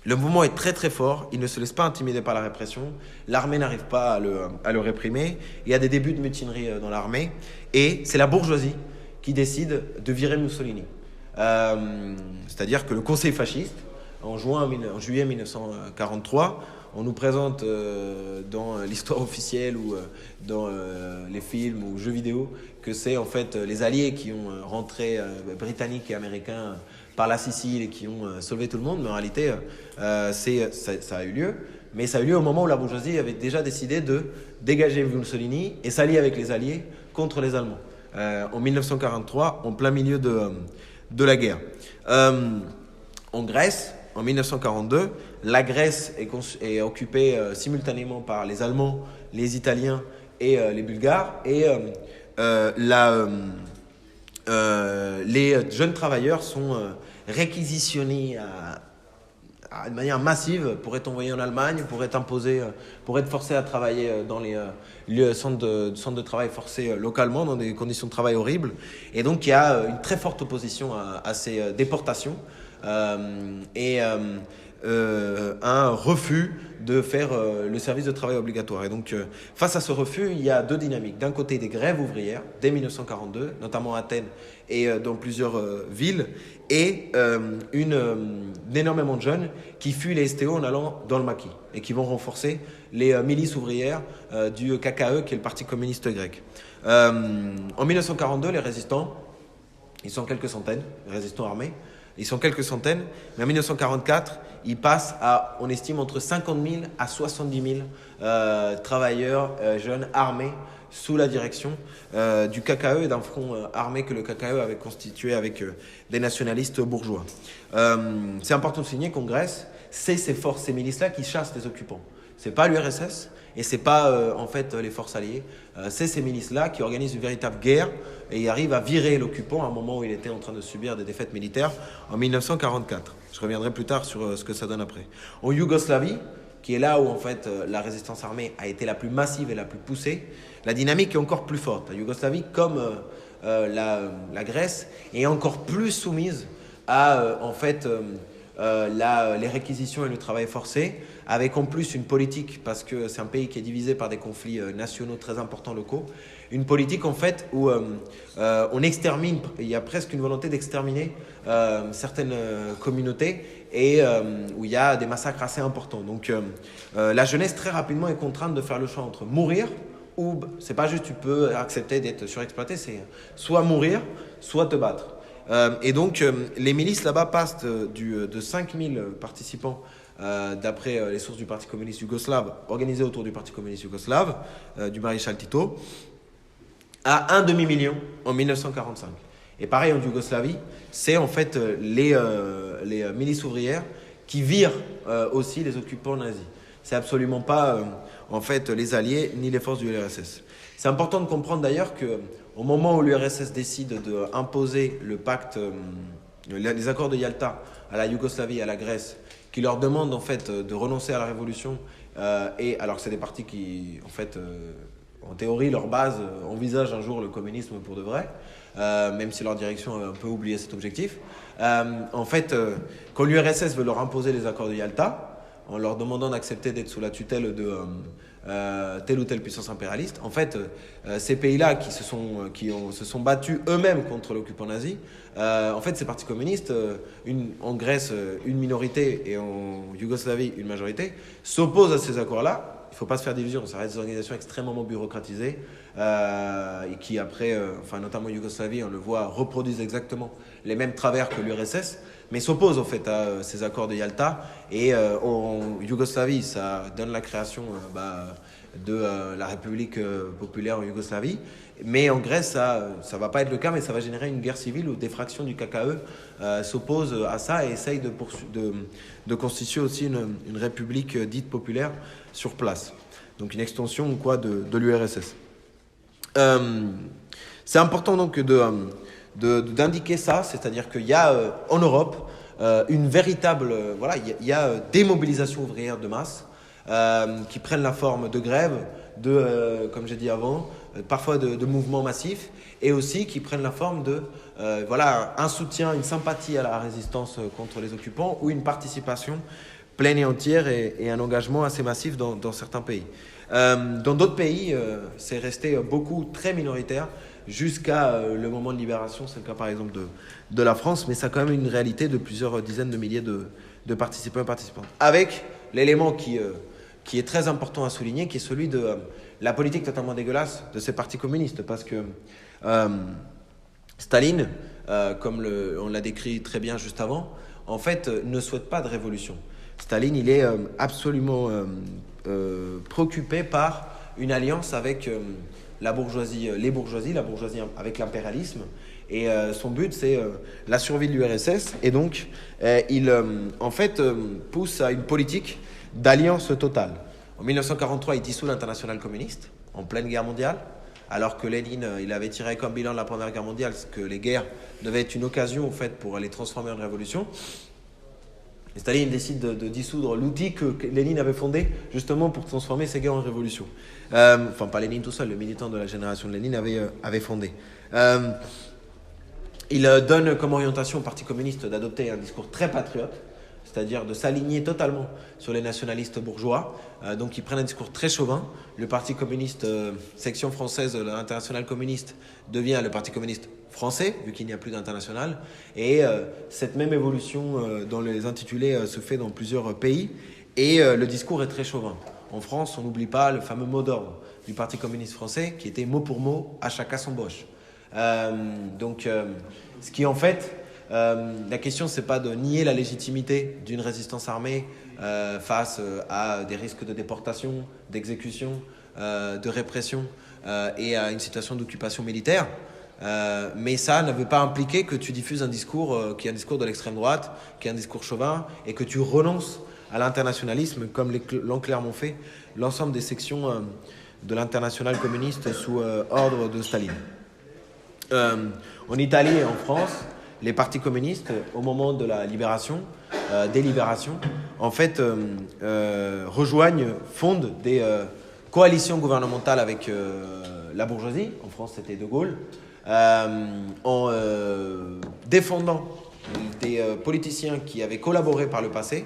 Speaker 2: Le mouvement est très très fort, il ne se laisse pas intimider par la répression, l'armée n'arrive pas à le réprimer, il y a des débuts de mutinerie dans l'armée, et c'est la bourgeoisie qui décide de virer Mussolini. C'est-à-dire que le conseil fasciste, en juillet 1943, on nous présente dans l'histoire officielle ou dans les films ou jeux vidéo que c'est en fait les Alliés qui ont rentré, britanniques et américains, par la Sicile et qui ont sauvé tout le monde, mais en réalité, ça a eu lieu. Mais ça a eu lieu au moment où la bourgeoisie avait déjà décidé de dégager Mussolini et s'allier avec les Alliés contre les Allemands. En 1943, en plein milieu de la guerre. En Grèce, en 1942, la Grèce est occupée simultanément par les Allemands, les Italiens et les Bulgares. Et les jeunes travailleurs sont réquisitionnés de manière massive pour être envoyés en Allemagne, pour être forcés à travailler dans les centres de travail forcés localement, dans des conditions de travail horribles. Et donc il y a une très forte opposition à ces déportations et un refus de faire le service de travail obligatoire. Et donc, face à ce refus, il y a deux dynamiques. D'un côté, des grèves ouvrières, dès 1942, notamment à Athènes et dans plusieurs villes, et énormément de jeunes qui fuient les STO en allant dans le maquis et qui vont renforcer les milices ouvrières du KKE, qui est le Parti communiste grec. En 1942, les résistants, ils sont quelques centaines, les résistants armés, ils sont quelques centaines, mais en 1944, il passe à, on estime, entre 50 000 à 70 000 travailleurs jeunes armés sous la direction du KKE et d'un front armé que le KKE avait constitué avec des nationalistes bourgeois. C'est important de souligner qu'en Grèce, c'est ces forces, ces milices-là qui chassent les occupants. Ce n'est pas l'URSS et ce n'est pas en fait les forces alliées. C'est ces milices-là qui organisent une véritable guerre et arrivent à virer l'occupant à un moment où il était en train de subir des défaites militaires en 1944. Je reviendrai plus tard sur ce que ça donne après. En Yougoslavie, qui est là où en fait la résistance armée a été la plus massive et la plus poussée, la dynamique est encore plus forte. La Yougoslavie, comme la Grèce, est encore plus soumise à en fait les réquisitions et le travail forcé, avec en plus une politique, parce que c'est un pays qui est divisé par des conflits nationaux très importants locaux, une politique en fait où on extermine, il y a presque une volonté d'exterminer certaines communautés et où il y a des massacres assez importants. Donc la jeunesse très rapidement est contrainte de faire le choix entre mourir ou, c'est pas juste tu peux accepter d'être surexploité, c'est soit mourir, soit te battre. Et donc les milices là-bas passent de 5000 participants d'après les sources du Parti communiste yougoslave, organisé autour du Parti communiste yougoslave, du maréchal Tito, à 1 demi-million en 1945. Et pareil en Yougoslavie, c'est en fait les milices ouvrières qui virent aussi les occupants nazis. C'est absolument pas en fait les alliés ni les forces de l'URSS. C'est important de comprendre d'ailleurs qu'au moment où l'URSS décide d'imposer le pacte, les accords de Yalta à la Yougoslavie et à la Grèce, qui leur demandent en fait de renoncer à la révolution, et alors que c'est des partis qui en fait en théorie leur base envisagent un jour le communisme pour de vrai, même si leur direction a un peu oublié cet objectif. En fait, quand l'URSS veut leur imposer les accords de Yalta, en leur demandant d'accepter d'être sous la tutelle de telle ou telle puissance impérialiste, en fait, ces pays-là qui se sont battus eux-mêmes contre l'occupant nazi, en fait, ces partis communistes, en Grèce, une minorité et en Yougoslavie, une majorité, s'opposent à ces accords-là. Il ne faut pas se faire d'illusions, ça reste des organisations extrêmement bureaucratisées et qui après, notamment en Yougoslavie, on le voit, reproduisent exactement les mêmes travers que l'URSS, mais s'opposent en fait à ces accords de Yalta. Et en Yougoslavie, ça donne la création de la République populaire en Yougoslavie. Mais en Grèce, ça ne va pas être le cas, mais ça va générer une guerre civile où des fractions du KKE s'opposent à ça et essayent de constituer aussi une république dite populaire sur place. Donc une extension de l'URSS. C'est important donc d'indiquer ça, c'est-à-dire qu'il y a en Europe une véritable, il y a des mobilisations ouvrières de masse qui prennent la forme de grèves, comme j'ai dit avant, parfois de mouvements massifs, et aussi qui prennent la forme de un soutien, une sympathie à la résistance contre les occupants ou une participation pleine et entière et un engagement assez massif dans certains pays. Dans d'autres pays, c'est resté beaucoup très minoritaire jusqu'à le moment de libération. C'est le cas par exemple de la France, mais ça a quand même une réalité de plusieurs dizaines de milliers de participants et participantes. Avec l'élément qui est très important à souligner, qui est celui de la politique totalement dégueulasse de ces partis communistes. Parce que Staline, comme on l'a décrit très bien juste avant, en fait, ne souhaite pas de révolution. Staline, il est absolument préoccupé par une alliance avec la bourgeoisie avec l'impérialisme. Et son but, c'est la survie de l'URSS. Et donc, il pousse à une politique d'alliance totale. En 1943, il dissout l'internationale communiste, en pleine guerre mondiale, alors que Lénine, il avait tiré comme bilan de la Première Guerre mondiale que les guerres devaient être une occasion en fait, pour les transformer en révolution. Et Staline décide de dissoudre l'outil que Lénine avait fondé justement pour transformer ces guerres en révolution. Pas Lénine tout seul, le militant de la génération de Lénine avait fondé. Il donne comme orientation au Parti communiste d'adopter un discours très patriote, c'est-à-dire de s'aligner totalement sur les nationalistes bourgeois. Donc ils prennent un discours très chauvin. Le Parti communiste, section française de l'internationale communiste, devient le Parti communiste français, vu qu'il n'y a plus d'international. Et cette même évolution dans les intitulés se fait dans plusieurs pays. Et le discours est très chauvin. En France, on n'oublie pas le fameux mot d'ordre du Parti communiste français, qui était mot pour mot, à chacun son boche. Ce qui en fait La question, c'est pas de nier la légitimité d'une résistance armée face à des risques de déportation, d'exécution, de répression et à une situation d'occupation militaire. Mais ça ne veut pas impliquer que tu diffuses un discours qui est un discours de l'extrême droite, qui est un discours chauvin, et que tu renonces à l'internationalisme, comme l'ont clairement fait l'ensemble des sections de l'internationale communiste sous ordre de Staline. En Italie et en France, les partis communistes, au moment de la libération, des libérations, en fait, fondent des coalitions gouvernementales avec la bourgeoisie. En France, c'était De Gaulle. En défendant des politiciens qui avaient collaboré par le passé,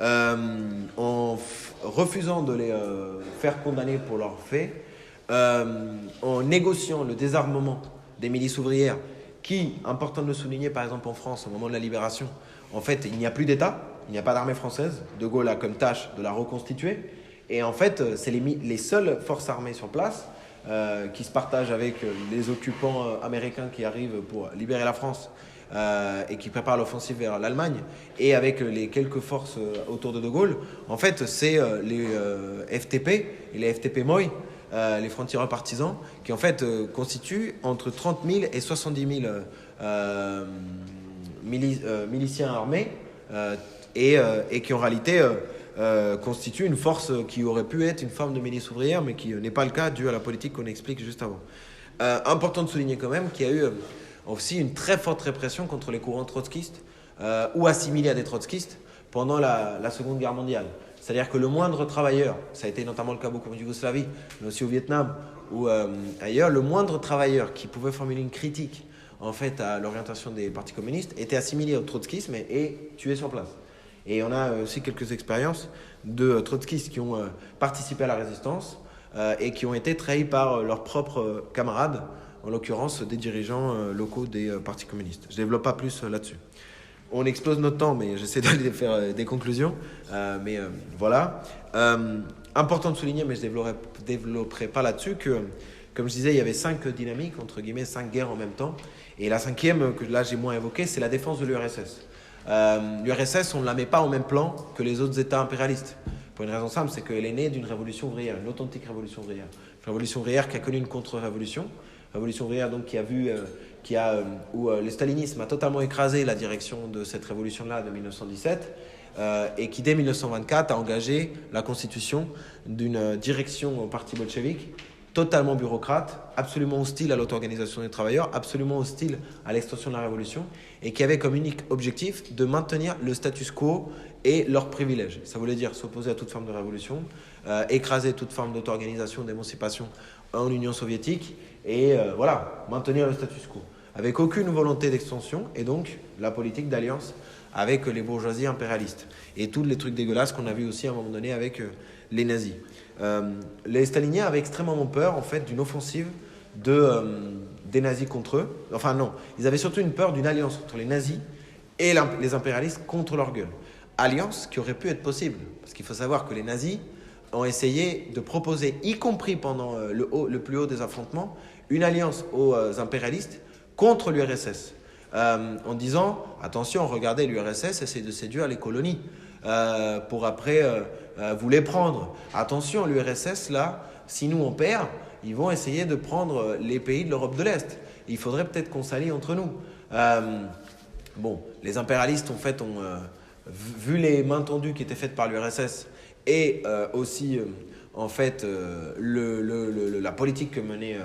Speaker 2: en refusant de les faire condamner pour leurs faits, en négociant le désarmement des milices ouvrières qui, important de le souligner par exemple en France au moment de la libération, en fait il n'y a plus d'État, il n'y a pas d'armée française, De Gaulle a comme tâche de la reconstituer, et en fait c'est les seules forces armées sur place qui se partagent avec les occupants américains qui arrivent pour libérer la France et qui préparent l'offensive vers l'Allemagne, et avec les quelques forces autour de Gaulle. En fait, c'est les FTP et les FTP-MOI, les francs-tireurs partisans, qui en fait constituent entre 30 000 et 70 000 miliciens armés et qui en réalité constitue une force qui aurait pu être une forme de milice ouvrière, mais qui n'est pas le cas dû à la politique qu'on explique juste avant. Important de souligner quand même qu'il y a eu aussi une très forte répression contre les courants trotskistes ou assimilés à des trotskistes pendant la Seconde Guerre mondiale. C'est-à-dire que le moindre travailleur, ça a été notamment le cas beaucoup en Yougoslavie, mais aussi au Vietnam ou ailleurs, le moindre travailleur qui pouvait formuler une critique en fait à l'orientation des partis communistes était assimilé au trotskisme et tué sur place. Et on a aussi quelques expériences de trotskistes qui ont participé à la résistance et qui ont été trahis par leurs propres camarades, en l'occurrence des dirigeants locaux des partis communistes. Je ne développe pas plus là-dessus. On explose notre temps, mais j'essaie de faire des conclusions. Voilà. Important de souligner, mais je ne développerai pas là-dessus, que, comme je disais, il y avait 5 dynamiques, entre guillemets, 5 guerres en même temps. Et la 5e, que là j'ai moins évoquée, c'est la défense de l'URSS. L'URSS, on ne la met pas au même plan que les autres États impérialistes. Pour une raison simple, c'est qu'elle est née d'une révolution ouvrière, une authentique révolution ouvrière. Une révolution ouvrière qui a connu une contre-révolution. Révolution ouvrière donc où le stalinisme a totalement écrasé la direction de cette révolution-là de 1917 et qui dès 1924 a engagé la constitution d'une direction au parti bolchevique totalement bureaucrate, absolument hostile à l'auto-organisation des travailleurs, absolument hostile à l'extension de la révolution, et qui avait comme unique objectif de maintenir le status quo et leurs privilèges. Ça voulait dire s'opposer à toute forme de révolution, écraser toute forme d'auto-organisation, d'émancipation en Union soviétique, et maintenir le status quo, avec aucune volonté d'extension, et donc la politique d'alliance avec les bourgeoisies impérialistes, et tous les trucs dégueulasses qu'on a vu aussi à un moment donné avec les nazis. Les staliniens avaient extrêmement peur en fait d'une offensive des nazis contre eux. Enfin non, ils avaient surtout une peur d'une alliance entre les nazis et les impérialistes contre leur gueule. Alliance qui aurait pu être possible, parce qu'il faut savoir que les nazis ont essayé de proposer, y compris pendant le plus haut des affrontements, une alliance aux impérialistes contre l'URSS, en disant attention, regardez, l'URSS essaie de séduire les colonies pour après vous les prendre. Attention, l'URSS là, si nous on perd, ils vont essayer de prendre les pays de l'Europe de l'Est. Il faudrait peut-être qu'on s'allie entre nous. Les impérialistes en fait ont vu les mains tendues qui étaient faites par l'URSS et aussi en fait la politique que menait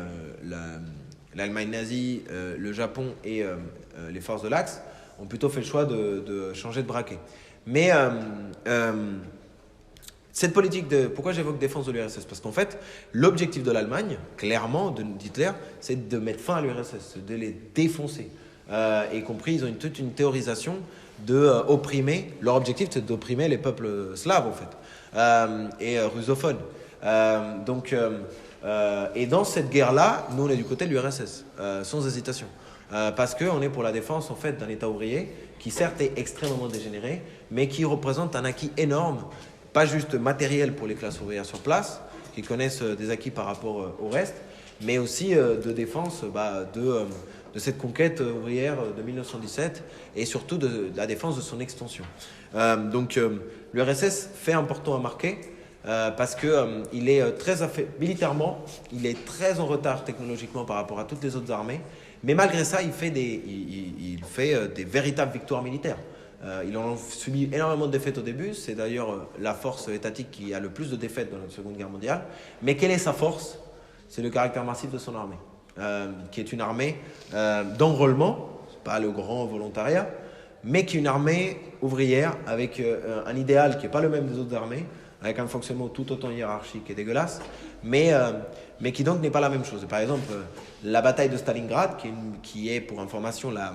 Speaker 2: l'Allemagne nazie, le Japon et les forces de l'Axe ont plutôt fait le choix de changer de braquet. Mais cette politique pourquoi j'évoque défense de l'URSS? Parce qu'en fait, l'objectif de l'Allemagne, clairement, d'Hitler, c'est de mettre fin à l'URSS, de les défoncer. Y compris, ils ont toute une théorisation d'opprimer. Leur objectif, c'est d'opprimer les peuples slaves, en fait, et russophones. Et dans cette guerre-là, nous, on est du côté de l'URSS, sans hésitation. Parce qu'on est pour la défense, en fait, d'un État ouvrier qui, certes, est extrêmement dégénéré, mais qui représente un acquis énorme, pas juste matériel pour les classes ouvrières sur place, qui connaissent des acquis par rapport au reste, mais aussi de défense cette conquête ouvrière de 1917 et surtout de la défense de son extension. Donc l'URSS fait important à marquer parce que il est militairement, il est très en retard technologiquement par rapport à toutes les autres armées, mais malgré ça, il fait des véritables victoires militaires. Ils ont subi énormément de défaites au début. C'est d'ailleurs la force étatique qui a le plus de défaites dans la Seconde Guerre mondiale. Mais quelle est sa force? C'est le caractère massif de son armée, qui est une armée d'enrôlement, pas le grand volontariat, mais qui est une armée ouvrière avec un idéal qui n'est pas le même des autres armées, avec un fonctionnement tout autant hiérarchique et dégueulasse, mais qui donc n'est pas la même chose. Par exemple, la bataille de Stalingrad, qui est pour information la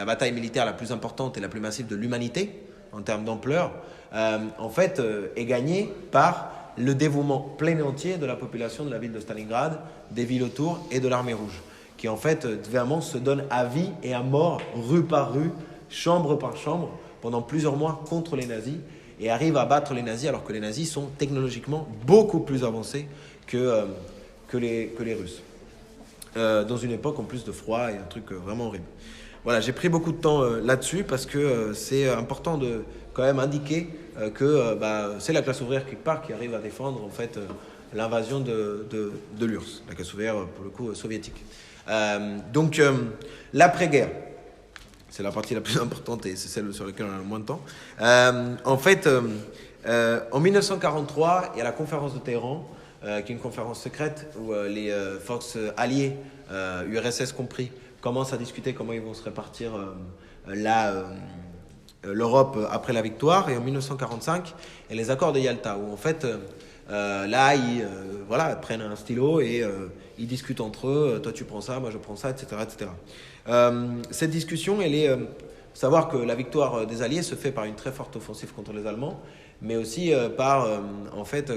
Speaker 2: bataille militaire la plus importante et la plus massive de l'humanité en termes d'ampleur, en fait, est gagnée par le dévouement plein et entier de la population de la ville de Stalingrad, des villes autour et de l'armée rouge, qui en fait vraiment se donne à vie et à mort, rue par rue, chambre par chambre, pendant plusieurs mois contre les nazis, et arrive à battre les nazis alors que les nazis sont technologiquement beaucoup plus avancés que les Russes. Dans une époque en plus de froid et un truc vraiment horrible. Voilà, j'ai pris beaucoup de temps là-dessus parce que c'est important de quand même indiquer que c'est la classe ouvrière quelque part qui arrive à défendre en fait l'invasion de l'URSS, la classe ouvrière pour le coup soviétique. Donc l'après-guerre, c'est la partie la plus importante et c'est celle sur laquelle on a le moins de temps. En 1943, il y a la conférence de Téhéran, qui est une conférence secrète où les forces alliées, URSS compris, commencent à discuter comment ils vont se répartir l'Europe après la victoire. Et en 1945, il y a les accords de Yalta, où en fait, ils prennent un stylo et ils discutent entre eux, toi tu prends ça, moi je prends ça, etc. etc. Cette discussion, elle est savoir que la victoire des Alliés se fait par une très forte offensive contre les Allemands, mais aussi par,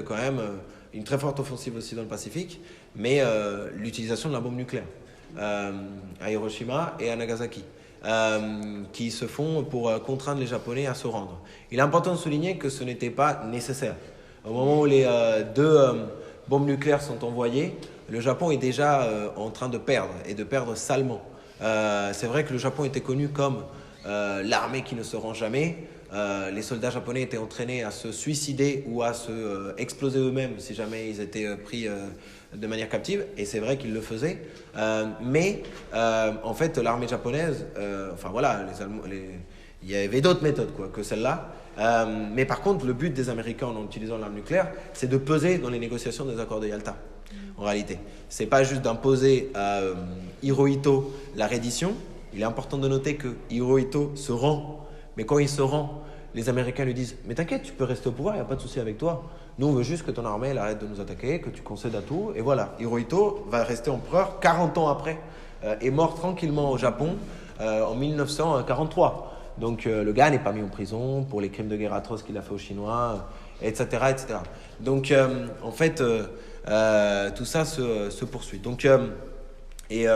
Speaker 2: quand même, une très forte offensive aussi dans le Pacifique, mais l'utilisation de la bombe nucléaire à Hiroshima et à Nagasaki, qui se font pour contraindre les Japonais à se rendre. Il est important de souligner que ce n'était pas nécessaire. Au moment où les deux bombes nucléaires sont envoyées, le Japon est déjà en train de perdre, et de perdre salement. C'est vrai que le Japon était connu comme l'armée qui ne se rend jamais. Les soldats japonais étaient entraînés à se suicider ou à se exploser eux-mêmes si jamais ils étaient pris de manière captive, et c'est vrai qu'ils le faisaient. Mais en fait, l'armée japonaise, il y avait d'autres méthodes que celle-là. Mais par contre, le but des Américains en utilisant l'arme nucléaire, c'est de peser dans les négociations des accords de Yalta. En réalité, c'est pas juste d'imposer à Hirohito la reddition. Il est important de noter que Hirohito se rend, mais quand il se rend, les Américains lui disent « Mais t'inquiète, tu peux rester au pouvoir, il n'y a pas de souci avec toi. Nous, on veut juste que ton armée elle arrête de nous attaquer, que tu concèdes à tout. » Et voilà, Hirohito va rester empereur 40 ans après, est mort tranquillement au Japon en 1943. Donc le gars n'est pas mis en prison pour les crimes de guerre atroces qu'il a fait aux Chinois, etc. etc. Donc tout ça se poursuit. Donc, les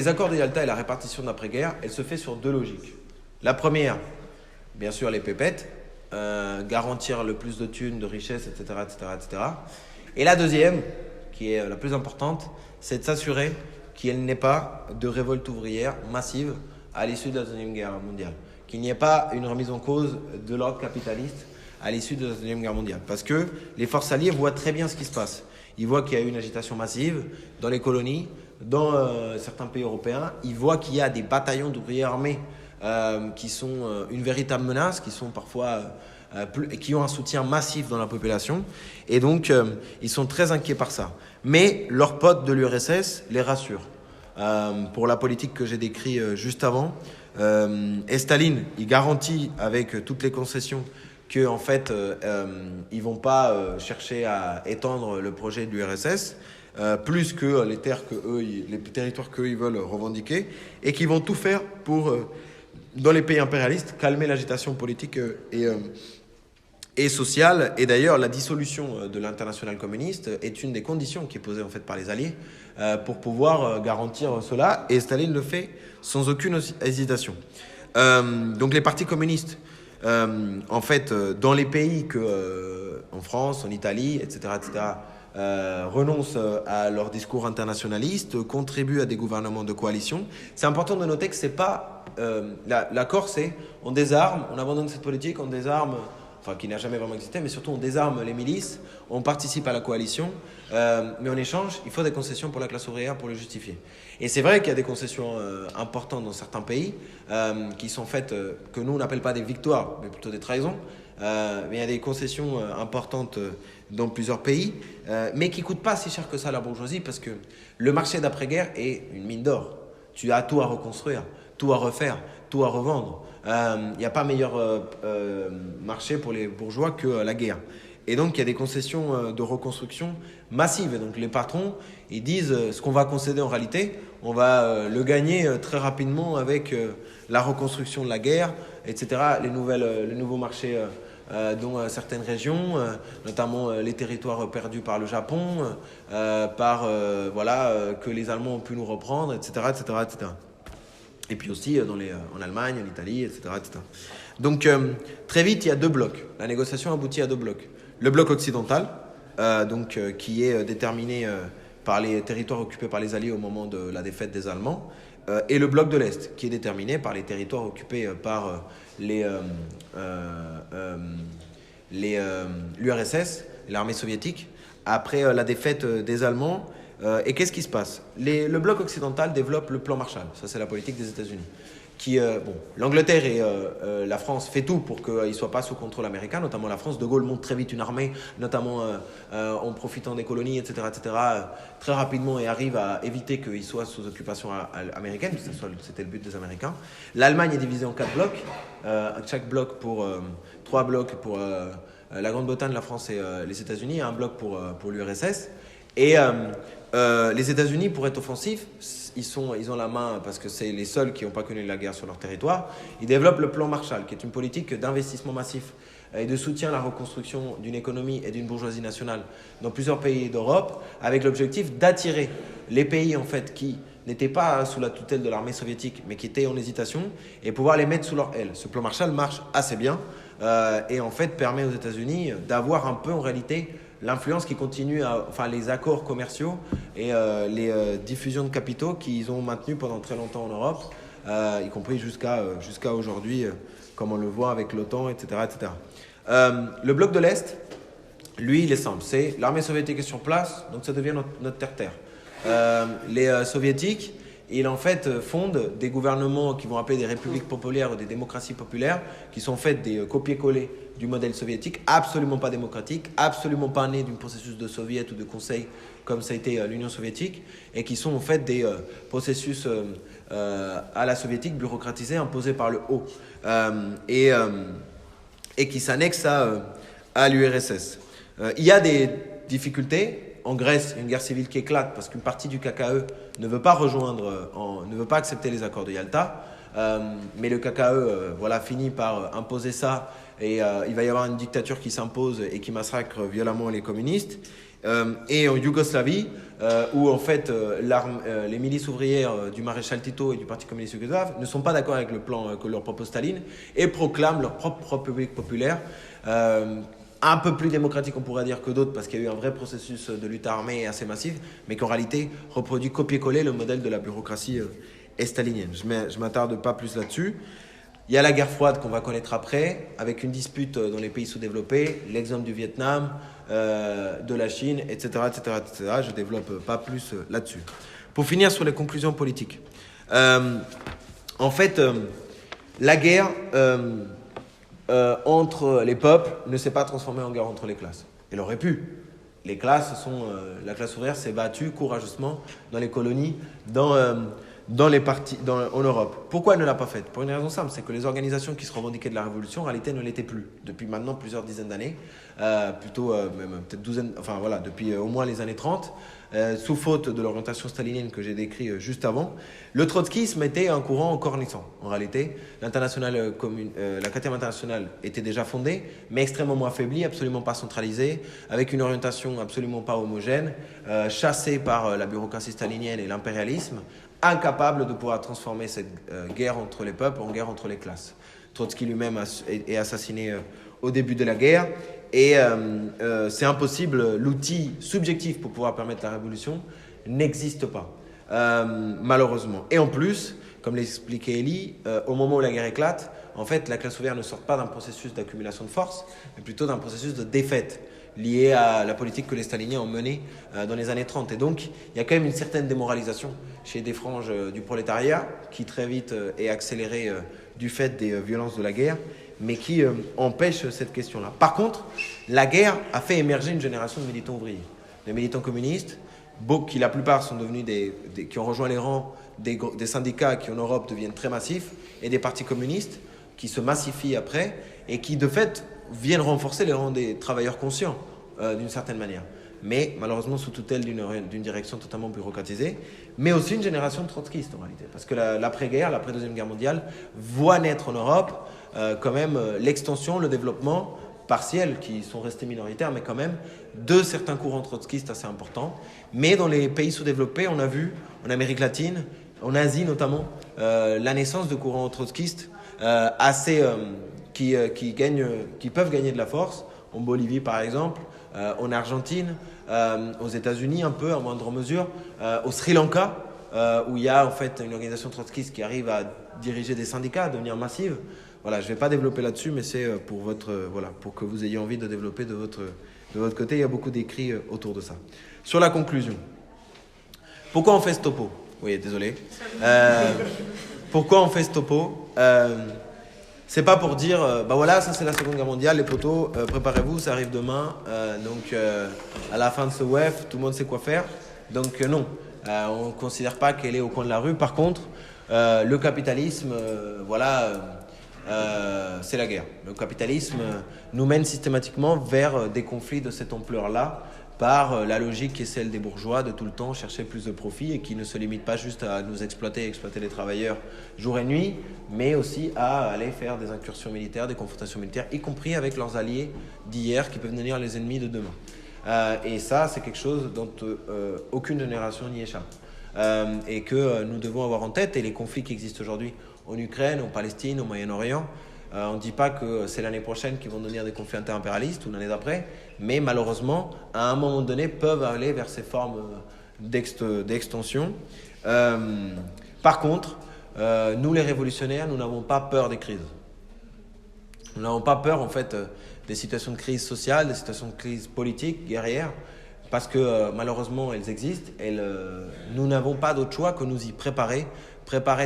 Speaker 2: accords de Yalta et la répartition de l'après-guerre, elle se fait sur deux logiques. La première, bien sûr, les pépettes, garantir le plus de thunes, de richesses, etc., etc., etc. Et la deuxième, qui est la plus importante, c'est de s'assurer qu'il n'y ait pas de révolte ouvrière massive à l'issue de la Deuxième Guerre mondiale, qu'il n'y ait pas une remise en cause de l'ordre capitaliste à l'issue de la Deuxième Guerre mondiale. Parce que les forces alliées voient très bien ce qui se passe. Ils voient qu'il y a eu une agitation massive dans les colonies, dans certains pays européens. Ils voient qu'il y a des bataillons d'ouvriers armés qui sont une véritable menace, qui sont parfois qui ont un soutien massif dans la population. Et donc, ils sont très inquiets par ça. Mais leurs potes de l'URSS les rassurent. Pour la politique que j'ai décrite juste avant, et Staline, il garantit avec toutes les concessions que en fait ils vont pas chercher à étendre le projet de l'URSS plus que les territoires qu'eux ils veulent revendiquer, et qu'ils vont tout faire pour dans les pays impérialistes calmer l'agitation politique et sociale. Et d'ailleurs, la dissolution de l'internationale communiste est une des conditions qui est posée en fait par les Alliés pour pouvoir garantir cela. Et Staline le fait sans aucune hésitation. Donc les partis communistes en fait, dans les pays en France, en Italie, etc., renoncent à leur discours internationaliste, contribuent à des gouvernements de coalition. C'est important de noter que c'est pas l'accord, c'est on désarme, on abandonne cette politique, on désarme, enfin qui n'a jamais vraiment existé, mais surtout on désarme les milices, on participe à la coalition, mais en échange, il faut des concessions pour la classe ouvrière pour le justifier. Et c'est vrai qu'il y a des concessions importantes dans certains pays qui sont faites, que nous on n'appelle pas des victoires, mais plutôt des trahisons. Mais il y a des concessions importantes dans plusieurs pays, mais qui ne coûtent pas si cher que ça à la bourgeoisie, parce que le marché d'après-guerre est une mine d'or. Tu as tout à reconstruire, tout à refaire, tout à revendre. Il n'y a pas meilleur marché pour les bourgeois que la guerre. Et donc, il y a des concessions de reconstruction massives. Et donc, les patrons, ils disent ce qu'on va concéder en réalité, on va le gagner très rapidement avec la reconstruction de la guerre, etc. Les nouveaux marchés dans certaines régions, notamment les territoires perdus par le Japon, que les Allemands ont pu nous reprendre, etc. etc. Et puis aussi en Allemagne, en Italie, etc. Donc, très vite, il y a deux blocs. La négociation aboutit à deux blocs. Le bloc occidental, qui est déterminé par les territoires occupés par les Alliés au moment de la défaite des Allemands, et le bloc de l'Est, qui est déterminé par les territoires occupés par l'URSS, l'armée soviétique, après la défaite des Allemands. Et qu'est-ce qui se passe ? Le bloc occidental développe le plan Marshall, ça c'est la politique des États-Unis. L'Angleterre et la France fait tout pour qu'ils ne soient pas sous contrôle américain, notamment la France. De Gaulle monte très vite une armée, notamment en profitant des colonies, etc., très rapidement, et arrive à éviter qu'ils soient sous occupation américaine, c'était le but des Américains. L'Allemagne est divisée en 4 blocs, chaque bloc pour 3 blocs pour la Grande-Bretagne, la France et les États-Unis, et un bloc pour l'URSS. Et les États-Unis, pour être offensifs, ils ont la main parce que c'est les seuls qui n'ont pas connu la guerre sur leur territoire. Ils développent le plan Marshall, qui est une politique d'investissement massif et de soutien à la reconstruction d'une économie et d'une bourgeoisie nationale dans plusieurs pays d'Europe, avec l'objectif d'attirer les pays en fait qui n'étaient pas sous la tutelle de l'armée soviétique, mais qui étaient en hésitation, et pouvoir les mettre sous leur aile. Ce plan Marshall marche assez bien et en fait permet aux États-Unis d'avoir un peu en réalité l'influence qui continue, les accords commerciaux et les diffusions de capitaux qu'ils ont maintenus pendant très longtemps en Europe, y compris jusqu'à aujourd'hui, comme on le voit avec l'OTAN, etc. Le bloc de l'Est, lui, il est simple. C'est l'armée soviétique est sur place, donc ça devient notre terre-terre. Les soviétiques, ils en fait fondent des gouvernements qui vont appeler des républiques populaires ou des démocraties populaires, qui sont faites des copier-coller du modèle soviétique, absolument pas démocratique, absolument pas né d'un processus de soviet ou de conseil comme ça a été l'Union soviétique, et qui sont en fait des processus à la soviétique bureaucratisés, imposés par le haut, et qui s'annexent à l'URSS. Il y a des difficultés. En Grèce, il y a une guerre civile qui éclate parce qu'une partie du KKE ne veut pas accepter les accords de Yalta, mais le KKE finit par imposer ça, et il va y avoir une dictature qui s'impose et qui massacre violemment les communistes. Et en Yougoslavie, où en fait les milices ouvrières du maréchal Tito et du Parti communiste yougoslave ne sont pas d'accord avec le plan que leur propose Staline et proclament leur propre république populaire, un peu plus démocratique on pourrait dire que d'autres, parce qu'il y a eu un vrai processus de lutte armée assez massif, mais qu'en réalité reproduit copier-coller le modèle de la bureaucratie stalinienne. Je ne m'attarde pas plus là-dessus. Il y a la guerre froide qu'on va connaître après, avec une dispute dans les pays sous-développés, l'exemple du Vietnam, de la Chine, etc. Je ne développe pas plus là-dessus. Pour finir sur les conclusions politiques. En fait, la guerre entre les peuples ne s'est pas transformée en guerre entre les classes. Elle aurait pu. La classe ouvrière s'est battue courageusement dans les colonies, en Europe. Depuis maintenant plusieurs dizaines d'années, depuis au moins les années 30, sous faute de l'orientation stalinienne que j'ai décrite juste avant, le trotskisme était un courant encore naissant. En réalité, la 4e internationale était déjà fondée, mais extrêmement affaiblie, absolument pas centralisée, avec une orientation absolument pas homogène, chassée par la bureaucratie stalinienne et l'impérialisme, incapable de pouvoir transformer cette guerre entre les peuples en guerre entre les classes. Trotsky lui-même est assassiné au début de la guerre. Et c'est impossible, l'outil subjectif pour pouvoir permettre la révolution n'existe pas, malheureusement. Et en plus, comme l'expliquait Elie, au moment où la guerre éclate, en fait, la classe ouvrière ne sort pas d'un processus d'accumulation de force, mais plutôt d'un processus de défaite lié à la politique que les staliniens ont menée dans les années 30. Et donc, il y a quand même une certaine démoralisation chez des franges du prolétariat qui très vite est accélérée du fait des violences de la guerre, mais qui empêche cette question-là. Par contre, la guerre a fait émerger une génération de militants ouvriers, des militants communistes, qui la plupart sont devenus qui ont rejoint les rangs des syndicats qui en Europe deviennent très massifs, et des partis communistes qui se massifient après, et qui de fait viennent renforcer les rangs des travailleurs conscients, d'une certaine manière. Mais malheureusement sous tutelle d'une direction totalement bureaucratisée, mais aussi une génération de trotskistes en réalité. Parce que l'après-guerre, l'après-deuxième guerre mondiale, voit naître en Europe quand même l'extension, le développement partiel, qui sont restés minoritaires, mais quand même, de certains courants trotskistes assez importants. Mais dans les pays sous-développés, on a vu, en Amérique latine, en Asie notamment, la naissance de courants trotskistes qui peuvent gagner de la force, en Bolivie par exemple, en Argentine, aux États-Unis un peu, à moindre mesure, au Sri Lanka, où il y a en fait une organisation trotskiste qui arrive à diriger des syndicats, à devenir massive. Voilà, je ne vais pas développer là-dessus, mais c'est pour que vous ayez envie de développer de votre côté. Il y a beaucoup d'écrits autour de ça. Sur la conclusion, pourquoi on fait ce topo ? Oui, désolé. Pourquoi on fait ce topo ? C'est pas pour dire, voilà, ça c'est la Seconde Guerre mondiale, les potos, préparez-vous, ça arrive demain. Donc, à la fin de ce WEF, tout le monde sait quoi faire. Donc, non, on ne considère pas qu'elle est au coin de la rue. Par contre, le capitalisme, c'est la guerre. Le capitalisme nous mène systématiquement vers des conflits de cette ampleur-là, par la logique qui est celle des bourgeois de tout le temps chercher plus de profit et qui ne se limite pas juste à nous exploiter les travailleurs jour et nuit, mais aussi à aller faire des incursions militaires, des confrontations militaires, y compris avec leurs alliés d'hier qui peuvent devenir les ennemis de demain. Et ça, c'est quelque chose dont aucune génération n'y échappe. Et que nous devons avoir en tête, et les conflits qui existent aujourd'hui en Ukraine, en Palestine, au Moyen-Orient, on ne dit pas que c'est l'année prochaine qu'ils vont devenir des conflits interimpérialistes ou l'année d'après, mais malheureusement, à un moment donné, peuvent aller vers ces formes d'extension. Par contre, nous les révolutionnaires, nous n'avons pas peur des crises. Nous n'avons pas peur en fait des situations de crise sociale, des situations de crise politique, guerrière, parce que malheureusement elles existent. Nous n'avons pas d'autre choix que nous y préparer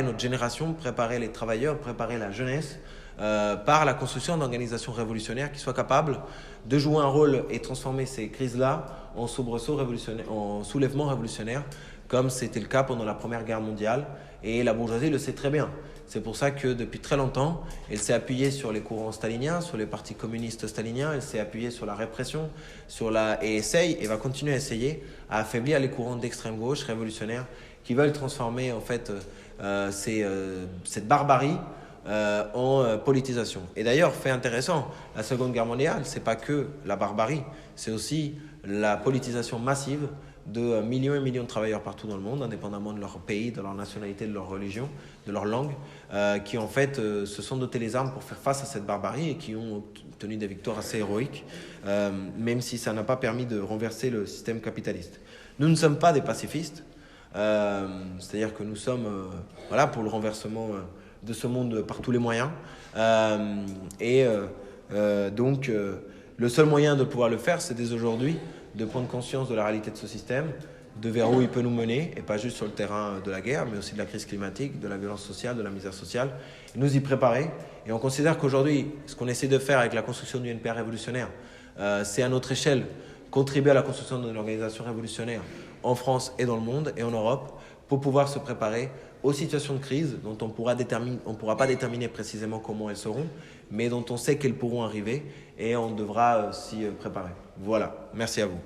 Speaker 2: notre génération, préparer les travailleurs, préparer la jeunesse, par la construction d'organisations révolutionnaires qui soient capables de jouer un rôle et transformer ces crises-là en soubresauts révolutionnaires, en soulèvements révolutionnaires, comme c'était le cas pendant la Première Guerre mondiale. Et la bourgeoisie le sait très bien. C'est pour ça que depuis très longtemps, elle s'est appuyée sur les courants staliniens, sur les partis communistes staliniens, elle s'est appuyée sur la répression, et essaye, et va continuer à essayer, à affaiblir les courants d'extrême gauche révolutionnaires qui veulent transformer en fait cette barbarie en politisation. Et d'ailleurs, fait intéressant, la Seconde Guerre mondiale, c'est pas que la barbarie, c'est aussi la politisation massive de millions et millions de travailleurs partout dans le monde, indépendamment de leur pays, de leur nationalité, de leur religion, de leur langue, qui en fait se sont dotés les armes pour faire face à cette barbarie et qui ont obtenu des victoires assez héroïques, même si ça n'a pas permis de renverser le système capitaliste. Nous ne sommes pas des pacifistes, c'est-à-dire que nous sommes pour le renversement de ce monde par tous les moyens. Donc, le seul moyen de pouvoir le faire, c'est dès aujourd'hui de prendre conscience de la réalité de ce système, de vers où il peut nous mener, et pas juste sur le terrain de la guerre, mais aussi de la crise climatique, de la violence sociale, de la misère sociale, et nous y préparer. Et on considère qu'aujourd'hui, ce qu'on essaie de faire avec la construction du NPR révolutionnaire, c'est à notre échelle contribuer à la construction d'une organisation révolutionnaire en France et dans le monde et en Europe, pour pouvoir se préparer aux situations de crise dont on pourra pas déterminer précisément comment elles seront, mais dont on sait qu'elles pourront arriver et on devra s'y préparer. Voilà, merci à vous.